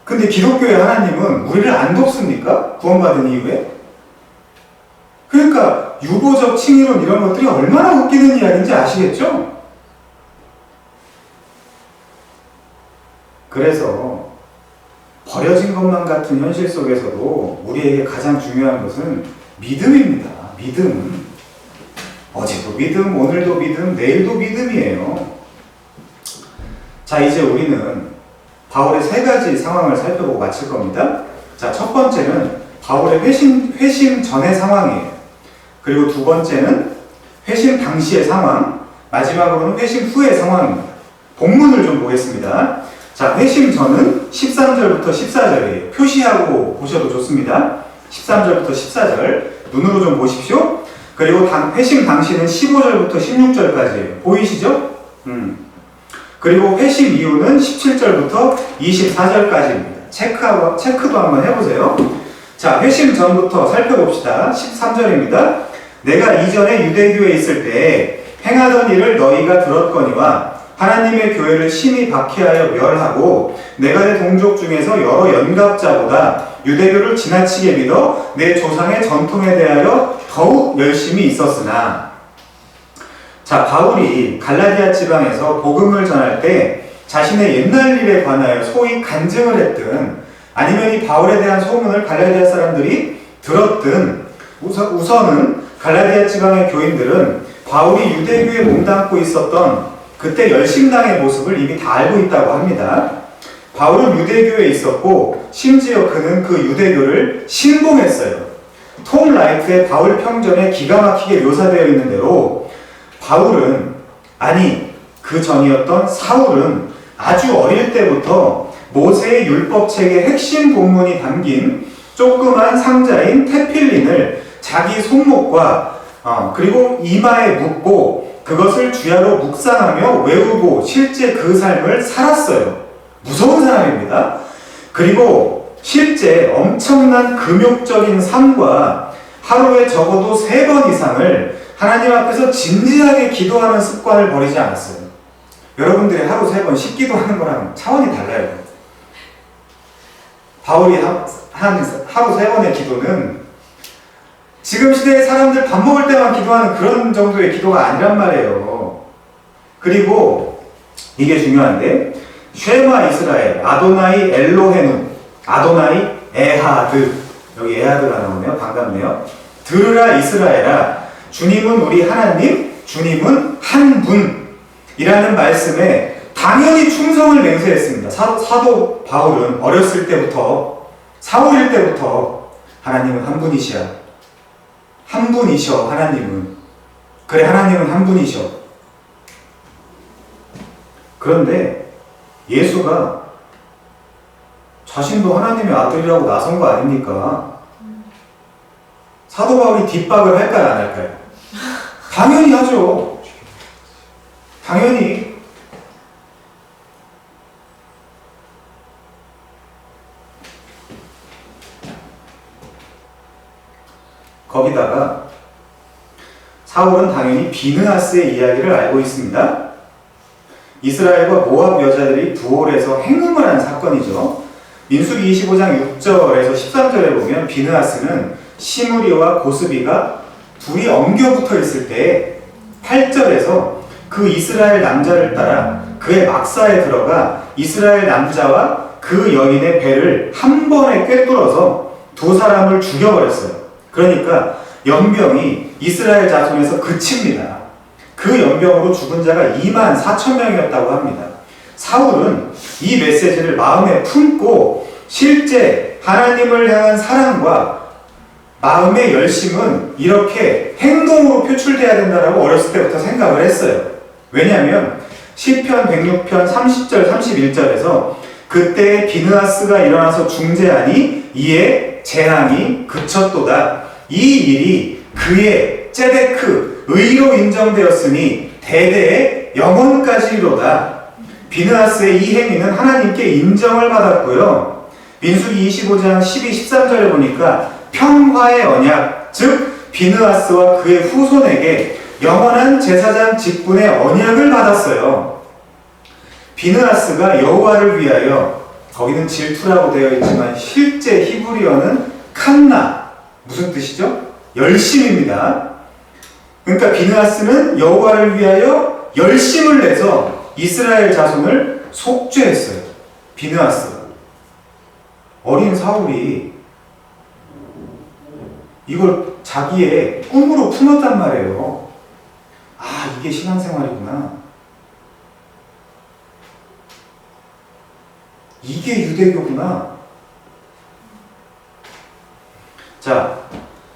근데 기독교의 하나님은 우리를 안 돕습니까? 구원받은 이후에? 그러니까 유보적 칭의론 이런 것들이 얼마나 웃기는 이야기인지 아시겠죠? 그래서 버려진 것만 같은 현실 속에서도 우리에게 가장 중요한 것은 믿음입니다. 믿음. 어제도 믿음, 오늘도 믿음, 내일도 믿음이에요. 자, 이제 우리는 바울의 세 가지 상황을 살펴보고 마칠 겁니다. 자, 첫 번째는 바울의 회심 전의 상황이에요. 그리고 두 번째는 회심 당시의 상황, 마지막으로는 회심 후의 상황입니다. 본문을 좀 보겠습니다. 자, 회심 전은 13절부터 14절이에요. 표시하고 보셔도 좋습니다. 13절부터 14절 눈으로 좀 보십시오. 그리고 회심 당시는 15절부터 16절까지예요. 보이시죠? 그리고 회심 이후는 17절부터 24절까지입니다. 체크도 한번 해보세요. 자, 회심 전부터 살펴봅시다. 13절입니다. 내가 이전에 유대교에 있을 때 행하던 일을 너희가 들었거니와 하나님의 교회를 심히 박해하여 멸하고 내가 내 동족 중에서 여러 연갑자보다 유대교를 지나치게 믿어 내 조상의 전통에 대하여 더욱 열심히 있었으나. 자, 바울이 갈라디아 지방에서 복음을 전할 때 자신의 옛날 일에 관하여 소위 간증을 했든 아니면 이 바울에 대한 소문을 갈라디아 사람들이 들었든 우선은 갈라디아 지방의 교인들은 바울이 유대교에 몸담고 있었던 그때 열심당의 모습을 이미 다 알고 있다고 합니다. 바울은 유대교에 있었고 심지어 그는 그 유대교를 신봉했어요. 톰 라이트의 바울 평전에 기가 막히게 묘사되어 있는 대로 바울은, 아니 그 전이었던 사울은 아주 어릴 때부터 모세의 율법책의 핵심 본문이 담긴 조그만 상자인 테필린을 자기 손목과 그리고 이마에 묶고 그것을 주야로 묵상하며 외우고 실제 그 삶을 살았어요. 무서운 사람입니다. 그리고 실제 엄청난 금욕적인 삶과 하루에 적어도 3번 이상을 하나님 앞에서 진지하게 기도하는 습관을 버리지 않았어요. 여러분들이 하루 3번 식기도하는 거랑 차원이 달라요. 바울이 한 하루 3번의 기도는 지금 시대의 사람들 밥 먹을 때만 기도하는 그런 정도의 기도가 아니란 말이에요. 그리고 이게 중요한데 쉐마 이스라엘 아도나이 엘로헤누 아도나이 에하드 여기 에하드가 나오네요. 반갑네요. 들으라 이스라엘아 주님은 우리 하나님 주님은 한 분이라는 말씀에 당연히 충성을 맹세했습니다. 사도 바울은 어렸을 때부터 사울일 때부터 하나님은 한 분이시야. 한 분이셔 하나님은. 그래 하나님은 한 분이셔. 그런데 예수가 자신도 하나님의 아들이라고 나선 거 아닙니까? 사도 바울이 뒷박을 할까요 안 할까요? 당연히 하죠. 당연히. 거기다가 사울은 당연히 비느하스의 이야기를 알고 있습니다. 이스라엘과 모압 여자들이 부올에서 행음을 한 사건이죠. 민수기 25장 6절에서 13절에 보면 비느하스는 시므리와 고스비가 둘이 엉겨붙어 있을 때 8절에서 그 이스라엘 남자를 따라 그의 막사에 들어가 이스라엘 남자와 그 여인의 배를 한 번에 꿰뚫어서 두 사람을 죽여버렸어요. 그러니까 연병이 이스라엘 자손에서 그칩니다. 그 연병으로 죽은 자가 2만 4천 명이었다고 합니다. 사울은 이 메시지를 마음에 품고 실제 하나님을 향한 사랑과 마음의 열심은 이렇게 행동으로 표출돼야 된다고 어렸을 때부터 생각을 했어요. 왜냐하면 시편 106편 30절 31절에서 그때 비느하스가 일어나서 중재하니 이에 재앙이 그쳤도다. 이 일이 그의 ጼ데크 의로 인정되었으니 대대의 영원까지로다. 비느하스의 이 행위는 하나님께 인정을 받았고요. 민수기 25장 12, 13절에 보니까 평화의 언약, 즉 비느하스와 그의 후손에게 영원한 제사장 직분의 언약을 받았어요. 비느하스가 여호와를 위하여, 거기는 질투라고 되어 있지만 실제 히브리어는 칸나, 무슨 뜻이죠? 열심입니다. 그러니까 비느하스는 여호와를 위하여 열심을 내서 이스라엘 자손을 속죄했어요. 비느하스가. 어린 사울이 이걸 자기의 꿈으로 품었단 말이에요. 아, 이게 신앙생활이구나. 이게 유대교구나. 자,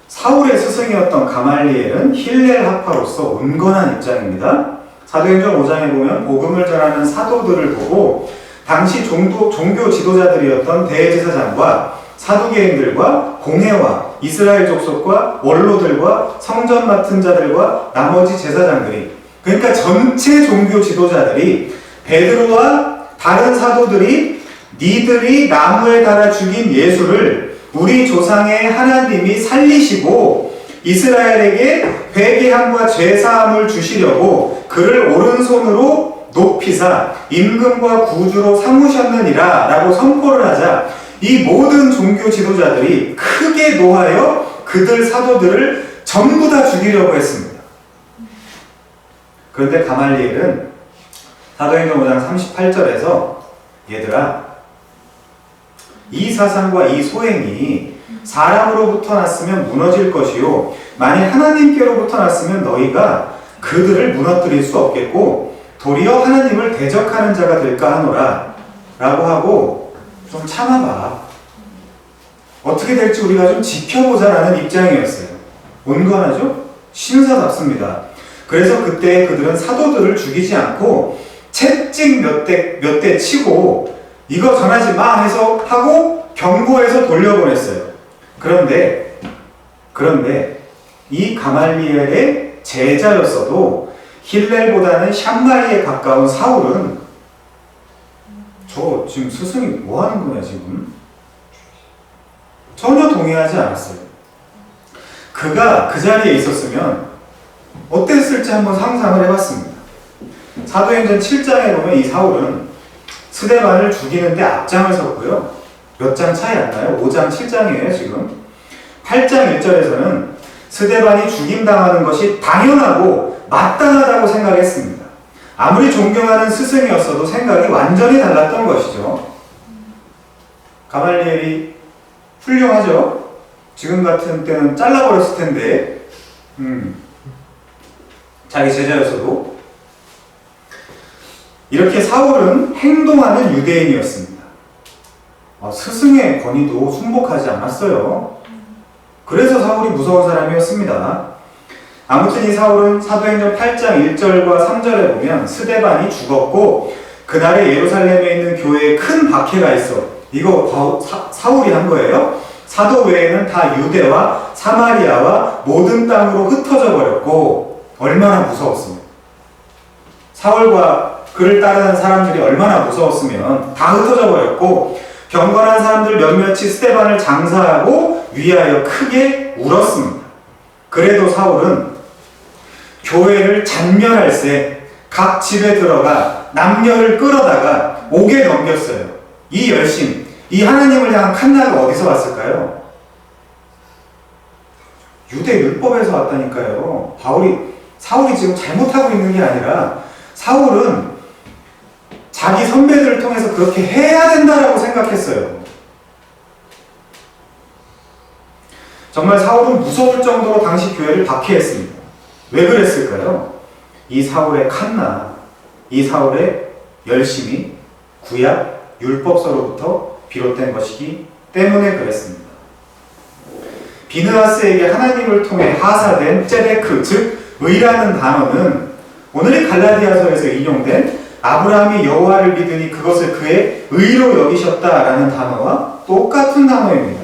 사울의 스승이었던 가말리엘은 힐렐 학파로서 온건한 입장입니다. 사도행전 5장에 보면 복음을 전하는 사도들을 보고 당시 종교 지도자들이었던 대제사장과 사두개인들과 공회와 이스라엘 족속과 원로들과 성전 맡은 자들과 나머지 제사장들이, 그러니까 전체 종교 지도자들이 베드로와 다른 사도들이 니들이 나무에 달아 죽인 예수를 우리 조상의 하나님이 살리시고 이스라엘에게 회개함과 죄사함을 주시려고 그를 오른손으로 높이사 임금과 구주로 삼으셨느니라 라고 선포를 하자 이 모든 종교 지도자들이 크게 노하여 그들 사도들을 전부 다 죽이려고 했습니다. 그런데 가말리엘은 사도행전 5장 38절에서 얘들아, 이 사상과 이 소행이 사람으로부터 났으면 무너질 것이요 만일 하나님께로부터 났으면 너희가 그들을 무너뜨릴 수 없겠고 도리어 하나님을 대적하는 자가 될까 하노라 라고 하고 좀 참아봐. 어떻게 될지 우리가 좀 지켜보자라는 입장이었어요. 온건하죠? 신사답습니다. 그래서 그때 그들은 사도들을 죽이지 않고 채찍 몇 대 치고 이거 전하지 마 해서 하고 경고해서 돌려보냈어요. 그런데 이 가말리엘의 제자였어도 힐렐보다는 샴마이에 가까운 사울은 저 지금 스승이 뭐 하는 거냐 지금? 전혀 동의하지 않았어요. 그가 그 자리에 있었으면 어땠을지 한번 상상을 해봤습니다. 사도행전 7장에 보면 이 사울은 스데반을 죽이는데 앞장을 섰고요. 몇 장 차이 안 나요? 5장 7장이에요 지금. 8장 1절에서는 스데반이 죽임당하는 것이 당연하고 마땅하다고 생각했습니다. 아무리 존경하는 스승이었어도 생각이 완전히 달랐던 것이죠. 가말리엘이 훌륭하죠? 지금 같은 때는 잘라버렸을 텐데, 자기 제자였어도. 이렇게 사울은 행동하는 유대인이었습니다. 스승의 권위도 순복하지 않았어요. 그래서 사울이 무서운 사람이었습니다. 아무튼 이 사울은 사도행전 8장 1절과 3절에 보면 스데반이 죽었고 그날에 예루살렘에 있는 교회에 큰 박해가 있어. 이거 사울이 한 거예요. 사도 외에는 다 유대와 사마리아와 모든 땅으로 흩어져 버렸고 얼마나 무서웠습니까? 사울과 그를 따르는 사람들이 얼마나 무서웠으면 다 흩어져 버렸고 경건한 사람들 몇몇이 스데반을 장사하고 위하여 크게 울었습니다. 그래도 사울은 교회를 잔멸할세 각 집에 들어가 남녀를 끌어다가 옥에 넘겼어요. 이 열심, 이 하나님을 향한 칸나가 어디서 왔을까요? 유대 율법에서 왔다니까요. 사울이 지금 잘못하고 있는 게 아니라 사울은 자기 선배들을 통해서 그렇게 해야 된다라고 생각했어요. 정말 사울은 무서울 정도로 당시 교회를 박해했습니다. 왜 그랬을까요? 이 사울의 칸나, 이 사울의 열심이 구약 율법서로부터 비롯된 것이기 때문에 그랬습니다. 비느하스에게 하나님을 통해 하사된 ጼ데크, 즉 의라는 단어는 오늘의 갈라디아서에서 인용된 아브라함이 여호와를 믿으니 그것을 그의 의로 여기셨다라는 단어와 똑같은 단어입니다.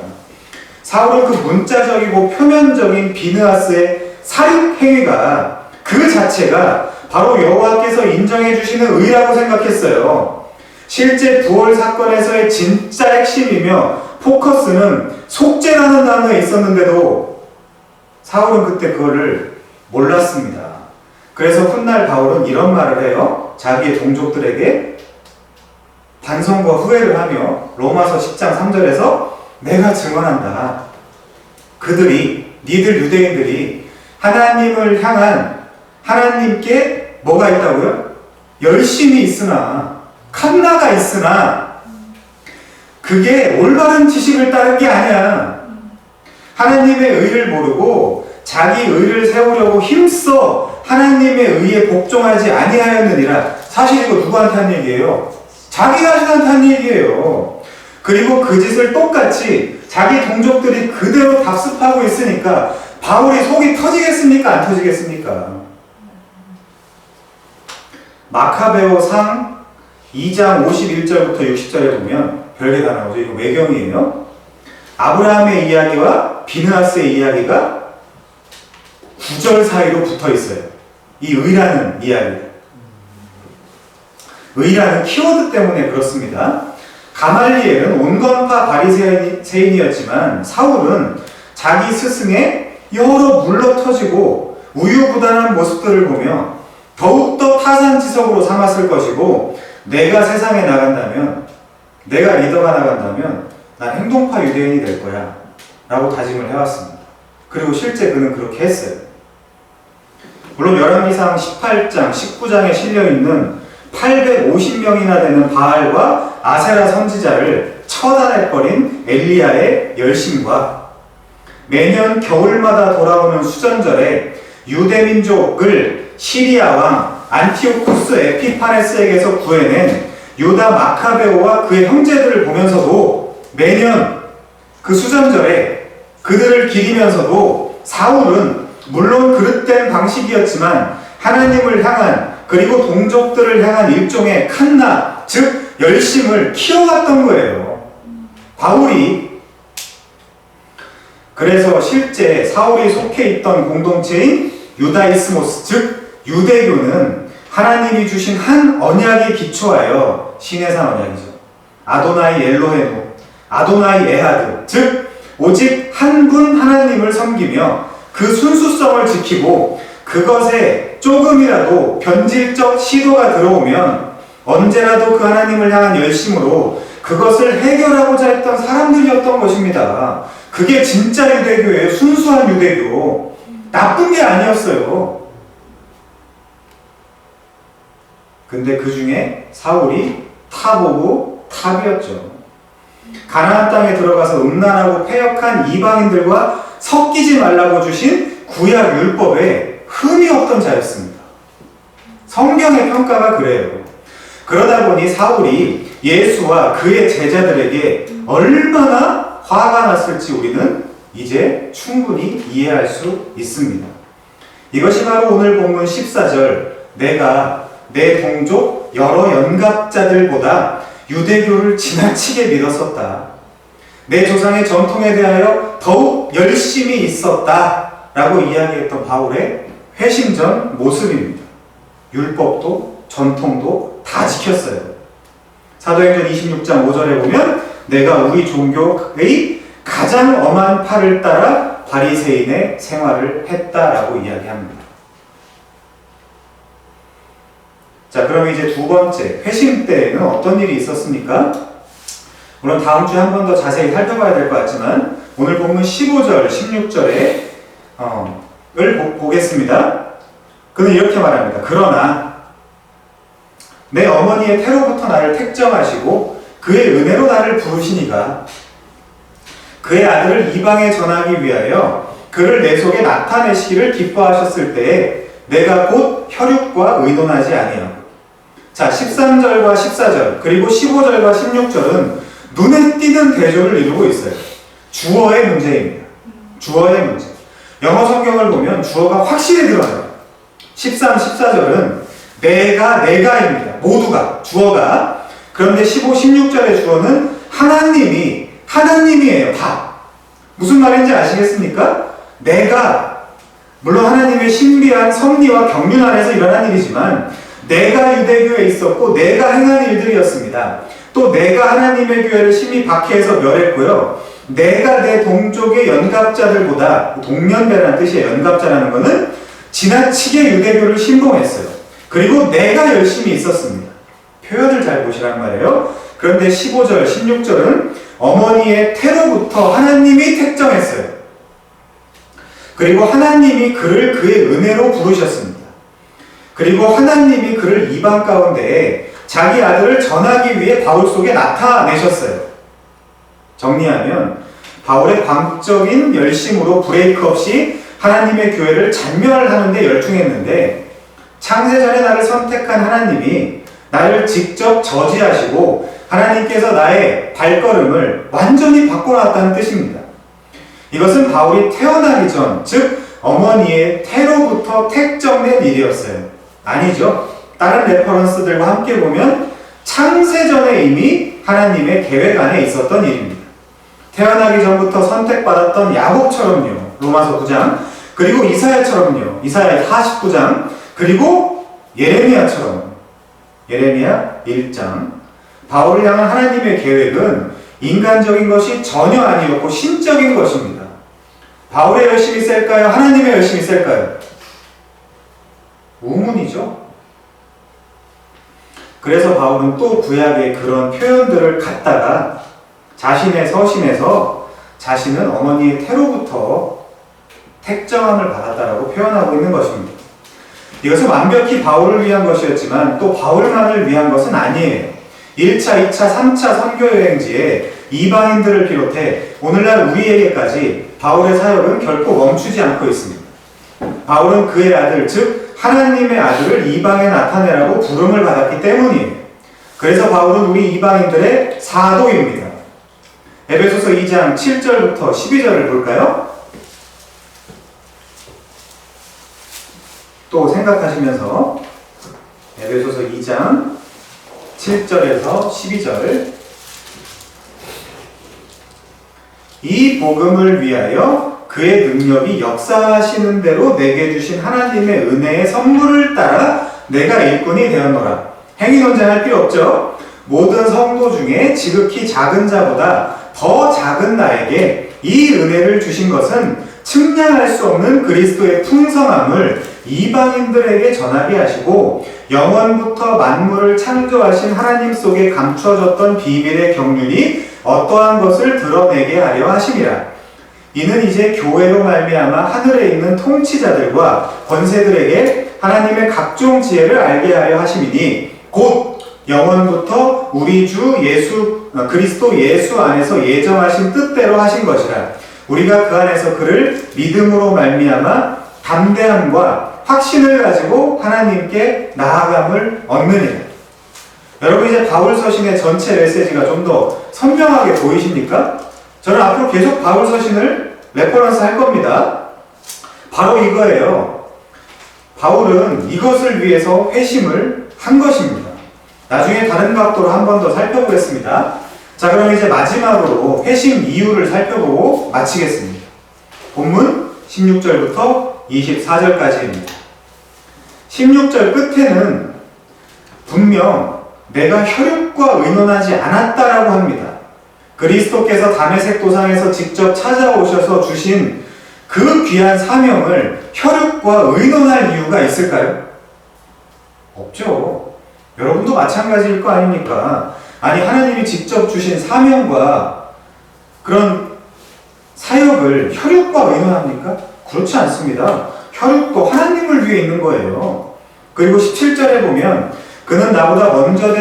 사울은 그 문자적이고 표면적인 비느하스의 살인 행위가 그 자체가 바로 여호와께서 인정해 주시는 의라고 생각했어요. 실제 부월 사건에서의 진짜 핵심이며 포커스는 속죄라는 단어에 있었는데도 사울은 그때 그거를 몰랐습니다. 그래서 훗날 바울은 이런 말을 해요. 자기의 동족들에게 반성과 후회를 하며 로마서 10장 3절에서 내가 증언한다. 니들 유대인들이 하나님을 향한 하나님께 뭐가 있다고요? 열심이 있으나 칸나가 있으나 그게 올바른 지식을 따른 게 아니야. 하나님의 의를 모르고 자기 의를 세우려고 힘써 하나님의 의에 복종하지 아니하였느니라. 사실 이거 누구한테 한 얘기예요? 자기 자신한테 한 얘기예요. 그리고 그 짓을 똑같이 자기 동족들이 그대로 답습하고 있으니까 바울이 속이 터지겠습니까? 안 터지겠습니까? 마카베오상 2장 51절부터 60절에 보면 별게 다 나오죠. 이거 외경이에요. 아브라함의 이야기와 비느하스의 이야기가 9절 사이로 붙어 있어요. 이 의라는 이야기. 의라는 키워드 때문에 그렇습니다. 가말리엘은 온건파 바리새인이었지만 사울은 자기 스승의 여러 물러터지고 우유부단한 모습들을 보며 더욱더 타산지석으로 삼았을 것이고 내가 세상에 나간다면, 내가 리더가 나간다면 난 행동파 유대인이 될 거야 라고 다짐을 해왔습니다. 그리고 실제 그는 그렇게 했어요. 물론 열왕기상 18장, 19장에 실려있는 850명이나 되는 바알과 아세라 선지자를 처단해버린 엘리야의 열심과 매년 겨울마다 돌아오는 수전절에 유대민족을 시리아 왕 안티오쿠스 에피파네스에게서 구해낸 유다 마카베오와 그의 형제들을 보면서도 매년 그 수전절에 그들을 기리면서도 사울은 물론 그릇된 방식이었지만 하나님을 향한 그리고 동족들을 향한 일종의 칸나, 즉 열심을 키워왔던 거예요. 바울이 그래서 실제 사울이 속해 있던 공동체인 유다이스모스, 즉 유대교는 하나님이 주신 한 언약에 기초하여 시내산 언약이죠. 아도나이 엘로헤노, 아도나이 에하드, 즉 오직 한 분 하나님을 섬기며 그 순수성을 지키고 그것에 조금이라도 변질적 시도가 들어오면 언제라도 그 하나님을 향한 열심으로 그것을 해결하고자 했던 사람들이었던 것입니다. 그게 진짜 유대교예요. 순수한 유대교. 나쁜 게 아니었어요. 근데 그 중에 사울이 탑 오브 탑이었죠. 가나안 땅에 들어가서 음란하고 패역한 이방인들과 섞이지 말라고 주신 구약 율법에 흠이 없던 자였습니다. 성경의 평가가 그래요. 그러다 보니 사울이 예수와 그의 제자들에게 얼마나 화가 났을지 우리는 이제 충분히 이해할 수 있습니다. 이것이 바로 오늘 본문 14절, 내가 내 동족 여러 연갑자들보다 유대교를 지나치게 믿었었다. 내 조상의 전통에 대하여 더욱 열심히 있었다. 라고 이야기했던 바울의 회심전 모습입니다. 율법도 전통도 다 지켰어요. 사도행전 26장 5절에 보면 내가 우리 종교의 가장 엄한 팔을 따라 바리새인의 생활을 했다라고 이야기합니다. 자, 그럼 이제 두 번째 회심 때에는 어떤 일이 있었습니까? 물론 다음 주에 한 번 더 자세히 살펴봐야 될 것 같지만 오늘 본문 15절, 16절에 보겠습니다. 그는 이렇게 말합니다. 그러나 내 어머니의 태로부터 나를 택정하시고 그의 은혜로 나를 부르시니가 그의 아들을 이방에 전하기 위하여 그를 내 속에 나타내시기를 기뻐하셨을 때에 내가 곧 혈육과 의논하지 아니하고. 자, 13절과 14절 그리고 15절과 16절은 눈에 띄는 대조를 이루고 있어요. 주어의 문제입니다. 주어의 문제. 영어 성경을 보면 주어가 확실히 드러나요. 13, 14절은 내가입니다. 모두가, 주어가. 그런데 15, 16절의 주어는 하나님이에요. 다. 무슨 말인지 아시겠습니까? 내가, 물론 하나님의 신비한 섭리와 경륜 안에서 일어난 일이지만 내가 유대교에 있었고 내가 행한 일들이었습니다. 또 내가 하나님의 교회를 심히 박해해서 멸했고요. 내가 내 동족의 연갑자들보다, 동년배라는 뜻이에요. 연갑자라는 것은 지나치게 유대교를 신봉했어요. 그리고 내가 열심히 있었습니다. 표현을 잘 보시란 말이에요. 그런데 15절, 16절은 어머니의 태로부터 하나님이 택정했어요. 그리고 하나님이 그를 그의 은혜로 부르셨습니다. 그리고 하나님이 그를 이방 가운데에 자기 아들을 전하기 위해 바울 속에 나타내셨어요. 정리하면 바울의 광적인 열심으로 브레이크 없이 하나님의 교회를 잔멸하는 데 열중했는데 창세전에 나를 선택한 하나님이 나를 직접 저지하시고 하나님께서 나의 발걸음을 완전히 바꿔놨다는 뜻입니다. 이것은 바울이 태어나기 전, 즉 어머니의 태로부터 택정된 일이었어요. 아니죠. 다른 레퍼런스들과 함께 보면 창세전에 이미 하나님의 계획 안에 있었던 일입니다. 태어나기 전부터 선택받았던 야곱처럼요. 로마서 9장. 그리고 이사야처럼요. 이사야 49장. 그리고 예레미야처럼. 예레미야 1장. 바울을 향한 하나님의 계획은 인간적인 것이 전혀 아니었고 신적인 것입니다. 바울의 열심이 셀까요? 하나님의 열심이 셀까요? 우문이죠. 그래서 바울은 또 구약의 그런 표현들을 갖다가 자신의 서신에서 자신은 어머니의 태로부터 택정함을 받았다라고 표현하고 있는 것입니다. 이것은 완벽히 바울을 위한 것이었지만 또 바울만을 위한 것은 아니에요. 1차, 2차, 3차 선교여행지에 이방인들을 비롯해 오늘날 우리에게까지 바울의 사역은 결코 멈추지 않고 있습니다. 바울은 그의 아들, 즉 하나님의 아들을 이방에 나타내라고 부름을 받았기 때문이에요. 그래서 바울은 우리 이방인들의 사도입니다. 에베소서 2장 7절부터 12절을 볼까요? 또 생각하시면서 에베소서 2장 7절에서 12절 이 복음을 위하여 그의 능력이 역사하시는 대로 내게 주신 하나님의 은혜의 선물을 따라 내가 일꾼이 되었노라. 행위논쟁할 필요 없죠. 모든 성도 중에 지극히 작은 자보다 더 작은 나에게 이 은혜를 주신 것은 측량할 수 없는 그리스도의 풍성함을 이방인들에게 전하게 하시고 영원부터 만물을 창조하신 하나님 속에 감춰졌던 비밀의 경륜이 어떠한 것을 드러내게 하려 하심이라. 이는 이제 교회로 말미암아 하늘에 있는 통치자들과 권세들에게 하나님의 각종 지혜를 알게 하려 하심이니 곧 영원부터 우리 주 예수 그리스도 예수 안에서 예정하신 뜻대로 하신 것이라. 우리가 그 안에서 그를 믿음으로 말미암아 담대함과 확신을 가지고 하나님께 나아감을 얻느니라. 여러분, 이제 바울 서신의 전체 메시지가 좀 더 선명하게 보이십니까? 저는 앞으로 계속 바울 서신을 레퍼런스 할 겁니다. 바로 이거예요. 바울은 이것을 위해서 회심을 한 것입니다. 나중에 다른 각도로 한 번 더 살펴보겠습니다. 자, 그럼 이제 마지막으로 회심 이유를 살펴보고 마치겠습니다. 본문 16절부터 24절까지입니다. 16절 끝에는 분명 내가 혈육과 의논하지 않았다라고 합니다. 그리스도께서 다메섹 도상에서 직접 찾아오셔서 주신 그 귀한 사명을 혈육과 의논할 이유가 있을까요? 없죠. 여러분도 마찬가지일 거 아닙니까? 아니, 하나님이 직접 주신 사명과 그런 사역을 혈육과 의논합니까? 그렇지 않습니다. 혈육도 하나님을 위해 있는 거예요. 그리고 17절에 보면 그는 나보다 먼저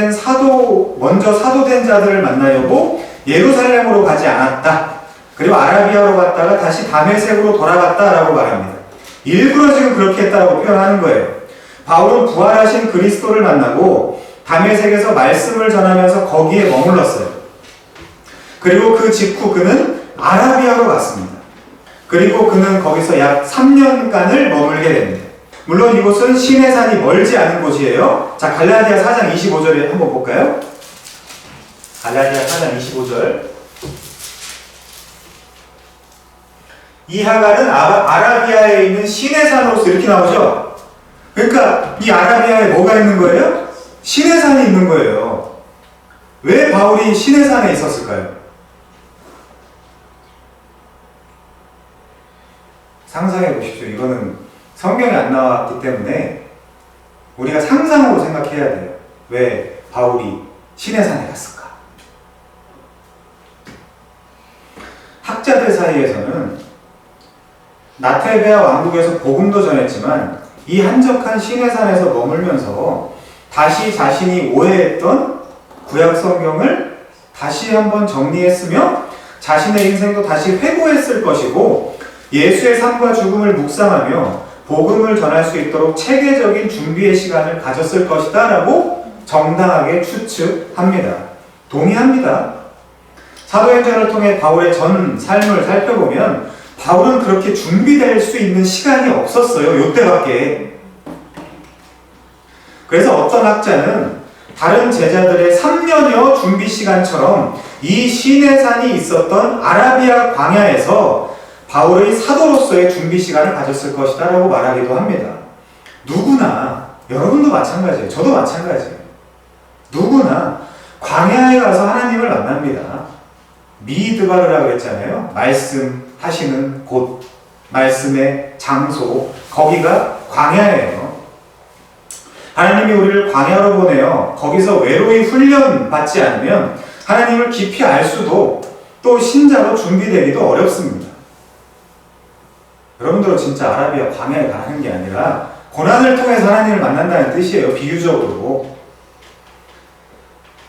사도된 자들을 만나려고 예루살렘으로 가지 않았다. 그리고 아라비아로 갔다가 다시 다메섹으로 돌아갔다라고 말합니다. 일부러 지금 그렇게 했다라고 표현하는 거예요. 바울은 부활하신 그리스도를 만나고 다메섹에서 말씀을 전하면서 거기에 머물렀어요. 그리고 그 직후 그는 아라비아로 갔습니다. 그리고 그는 거기서 약 3년간을 머물게 됩니다. 물론 이곳은 시내산이 멀지 않은 곳이에요. 자, 갈라디아 4장 25절에 한번 볼까요? 갈라디아 4장 25절. 이 하갈은 아라비아에 있는 시내산으로서 이렇게 나오죠? 그러니까 이 아라비아에 뭐가 있는 거예요? 시내산이 있는 거예요. 왜 바울이 시내산에 있었을까요? 상상해 보십시오. 이거는 성경에 안 나왔기 때문에 우리가 상상으로 생각해야 돼요. 왜 바울이 시내산에 갔을까? 학자들 사이에서는 나테베아 왕국에서 복음도 전했지만 이 한적한 시내산에서 머물면서 다시 자신이 오해했던 구약 성경을 다시 한번 정리했으며 자신의 인생도 다시 회고했을 것이고 예수의 삶과 죽음을 묵상하며 복음을 전할 수 있도록 체계적인 준비의 시간을 가졌을 것이다 라고 정당하게 추측합니다. 동의합니다. 사도행전을 통해 바울의 전 삶을 살펴보면 바울은 그렇게 준비될 수 있는 시간이 없었어요. 요때밖에. 그래서 어떤 학자는 다른 제자들의 3년여 준비 시간처럼 이 시내산이 있었던 아라비아 광야에서 바울의 사도로서의 준비 시간을 가졌을 것이다 라고 말하기도 합니다. 누구나, 여러분도 마찬가지예요. 저도 마찬가지예요. 누구나 광야에 가서 하나님을 만납니다. 미드바르라고 했잖아요. 말씀하시는 곳, 말씀의 장소, 거기가 광야예요. 하나님이 우리를 광야로 보내요. 거기서 외로이 훈련 받지 않으면 하나님을 깊이 알 수도 또 신자로 준비되기도 어렵습니다. 여러분들은 진짜 아라비아 광야에 가는 게 아니라 고난을 통해서 하나님을 만난다는 뜻이에요. 비유적으로.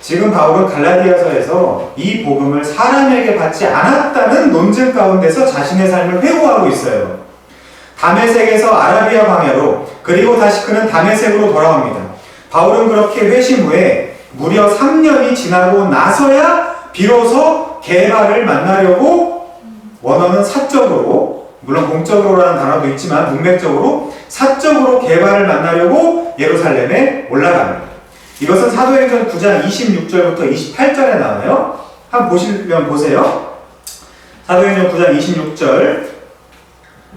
지금 바울은 갈라디아서에서 이 복음을 사람에게 받지 않았다는 논증 가운데서 자신의 삶을 회고하고 있어요. 다메섹에서 아라비아 광야로, 그리고 다시 그는 다메섹으로 돌아옵니다. 바울은 그렇게 회심 후에 무려 3년이 지나고 나서야 비로소 게바를 만나려고 원어는 사적으로, 물론 공적으로라는 단어도 있지만 문맥적으로 사적으로 게바를 만나려고 예루살렘에 올라갑니다. 이것은 사도행전 9장 26절부터 28절에 나와요. 한번 보시면 보세요. 사도행전 9장 26절.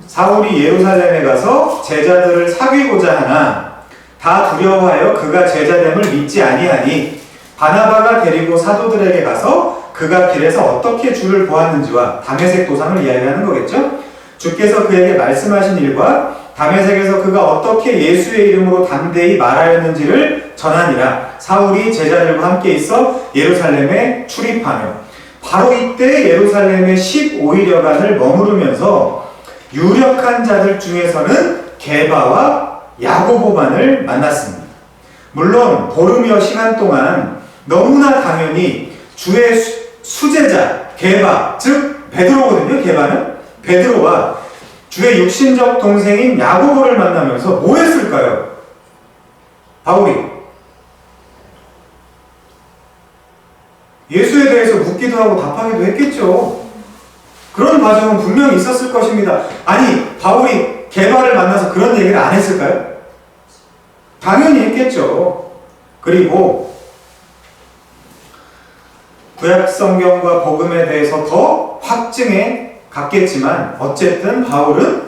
사울이 예루살렘에 가서 제자들을 사귀고자 하나 다 두려워하여 그가 제자됨을 믿지 아니하니 바나바가 데리고 사도들에게 가서 그가 길에서 어떻게 주를 보았는지와 다메섹 도상을 이야기하는 거겠죠. 주께서 그에게 말씀하신 일과 다메섹에서 그가 어떻게 예수의 이름으로 담대히 말하였는지를 전하니라. 사울이 제자들과 함께 있어 예루살렘에 출입하며 바로 이때 예루살렘에 15일여간을 머무르면서 유력한 자들 중에서는 게바와 야고보만을 만났습니다. 물론 보름여 시간 동안 너무나 당연히 주의 수제자 게바, 즉 베드로거든요. 게바는 베드로와 주의 육신적 동생인 야고보를 만나면서 뭐 했을까요? 바울이 예수에 대해서 묻기도 하고 답하기도 했겠죠. 그런 과정은 분명히 있었을 것입니다. 아니, 바울이 게바를 만나서 그런 얘기를 안 했을까요? 당연히 했겠죠. 그리고 구약 성경과 복음에 대해서 더 확증해 갔겠지만 어쨌든 바울은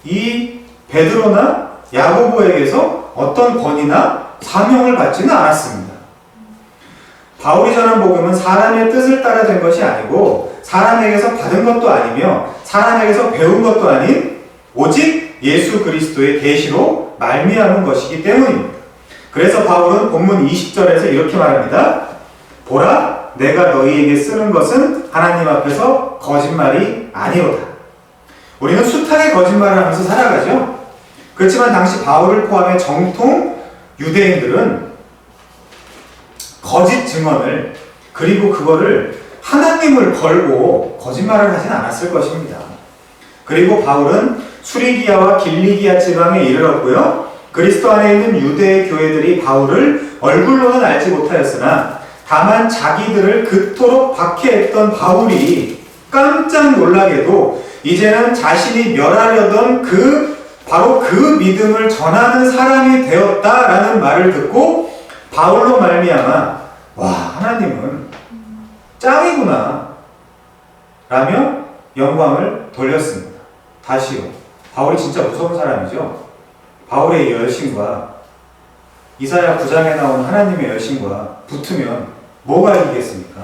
이 베드로나 야고보에게서 어떤 권위나 사명을 받지는 않았습니다. 바울이 전한 복음은 사람의 뜻을 따라 된 것이 아니고 사람에게서 받은 것도 아니며 사람에게서 배운 것도 아닌 오직 예수 그리스도의 계시로 말미암은 것이기 때문입니다. 그래서 바울은 본문 20절에서 이렇게 말합니다. 보라, 내가 너희에게 쓰는 것은 하나님 앞에서 거짓말이 아니로다. 우리는 숱하게 거짓말을 하면서 살아가죠. 그렇지만 당시 바울을 포함해 정통 유대인들은 거짓 증언을, 그리고 그거를 하나님을 걸고 거짓말을 하진 않았을 것입니다. 그리고 바울은 수리기아와 길리기아 지방에 이르렀고요. 그리스도 안에 있는 유대 교회들이 바울을 얼굴로는 알지 못하였으나 다만 자기들을 그토록 박해했던 바울이 깜짝 놀라게도 이제는 자신이 멸하려던 바로 그 믿음을 전하는 사람이 되었다라는 말을 듣고 바울로 말미암아 와, 하나님은 짱이구나 라며 영광을 돌렸습니다. 다시요. 바울이 진짜 무서운 사람이죠. 바울의 열심과 이사야 9장에 나온 하나님의 열심과 붙으면 뭐가 이기겠습니까?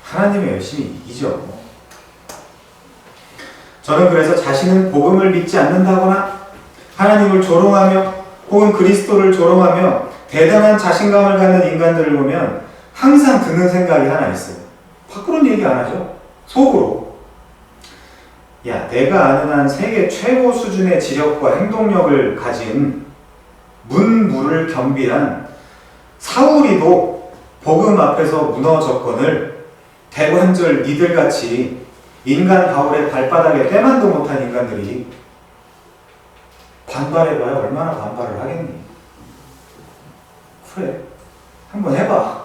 하나님의 열심이 이기죠. 저는 그래서 자신은 복음을 믿지 않는다거나 하나님을 조롱하며 혹은 그리스도를 조롱하며 대단한 자신감을 갖는 인간들을 보면 항상 드는 생각이 하나 있어요. 밖으로는 얘기 안 하죠. 속으로. 야, 내가 아는 한 세계 최고 수준의 지력과 행동력을 가진 문무를 겸비한 사울이도 복음 앞에서 무너졌거늘 대관절 니들같이 인간 바울의 발바닥에 때만도 못한 인간들이 반발해봐야 얼마나 반발을 하겠니? 그래, 한번 해봐.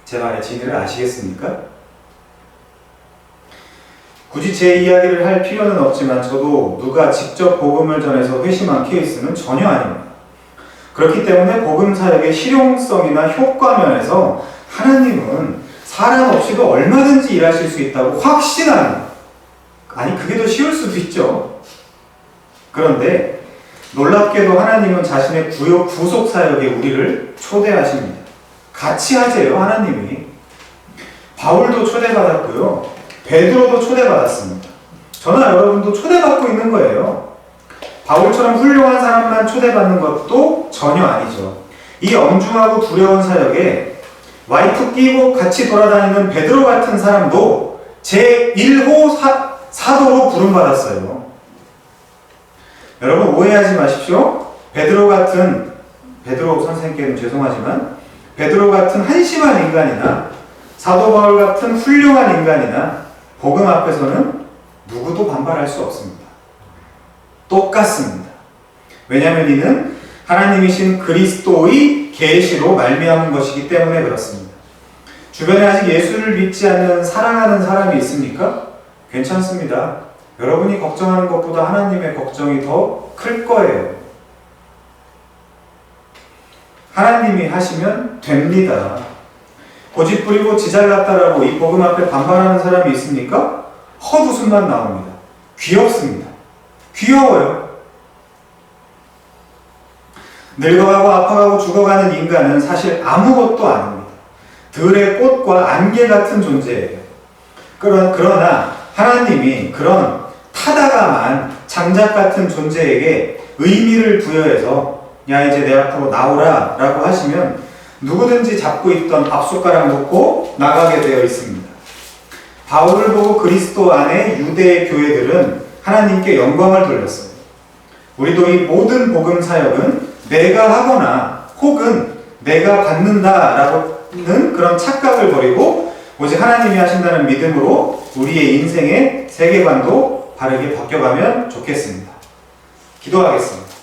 제 말의 진리를 아시겠습니까? 굳이 제 이야기를 할 필요는 없지만 저도 누가 직접 복음을 전해서 회심한 케이스는 전혀 아닙니다. 그렇기 때문에 복음 사역의 실용성이나 효과 면에서 하나님은 사람 없이도 얼마든지 일하실 수 있다고 확신합니다. 아니, 그게 더 쉬울 수도 있죠. 그런데 놀랍게도 하나님은 자신의 구속 사역에 우리를 초대하십니다. 같이 하세요, 하나님이. 바울도 초대받았고요. 베드로도 초대받았습니다. 저나 여러분도 초대받고 있는 거예요. 바울처럼 훌륭한 사람만 초대받는 것도 전혀 아니죠. 이 엄중하고 두려운 사역에 와이프 끼고 같이 돌아다니는 베드로 같은 사람도 제1호 사도로 부름받았어요. 여러분 오해하지 마십시오. 베드로 선생님께는 죄송하지만 베드로 같은 한심한 인간이나 사도 바울 같은 훌륭한 인간이나 복음 앞에서는 누구도 반발할 수 없습니다. 똑같습니다. 왜냐하면 이는 하나님이신 그리스도의 계시로 말미암은 것이기 때문에 그렇습니다. 주변에 아직 예수를 믿지 않는 사랑하는 사람이 있습니까? 괜찮습니다. 여러분이 걱정하는 것보다 하나님의 걱정이 더 클 거예요. 하나님이 하시면 됩니다. 고집 부리고 지잘났다라고 이 복음 앞에 반발하는 사람이 있습니까? 헛웃음만 나옵니다. 귀엽습니다. 귀여워요. 늙어가고 아파가고 죽어가는 인간은 사실 아무것도 아닙니다. 들의 꽃과 안개 같은 존재예요. 그러나 하나님이 그런 타다감한 장작 같은 존재에게 의미를 부여해서 야, 이제 내 앞으로 나오라 라고 하시면 누구든지 잡고 있던 밥숟가락 놓고 나가게 되어 있습니다. 바울을 보고 그리스도 안에 유대의 교회들은 하나님께 영광을 돌렸어요. 우리도 이 모든 복음 사역은 내가 하거나 혹은 내가 받는다라는 그런 착각을 버리고 오직 하나님이 하신다는 믿음으로 우리의 인생의 세계관도 바르게 바뀌어가면 좋겠습니다. 기도하겠습니다.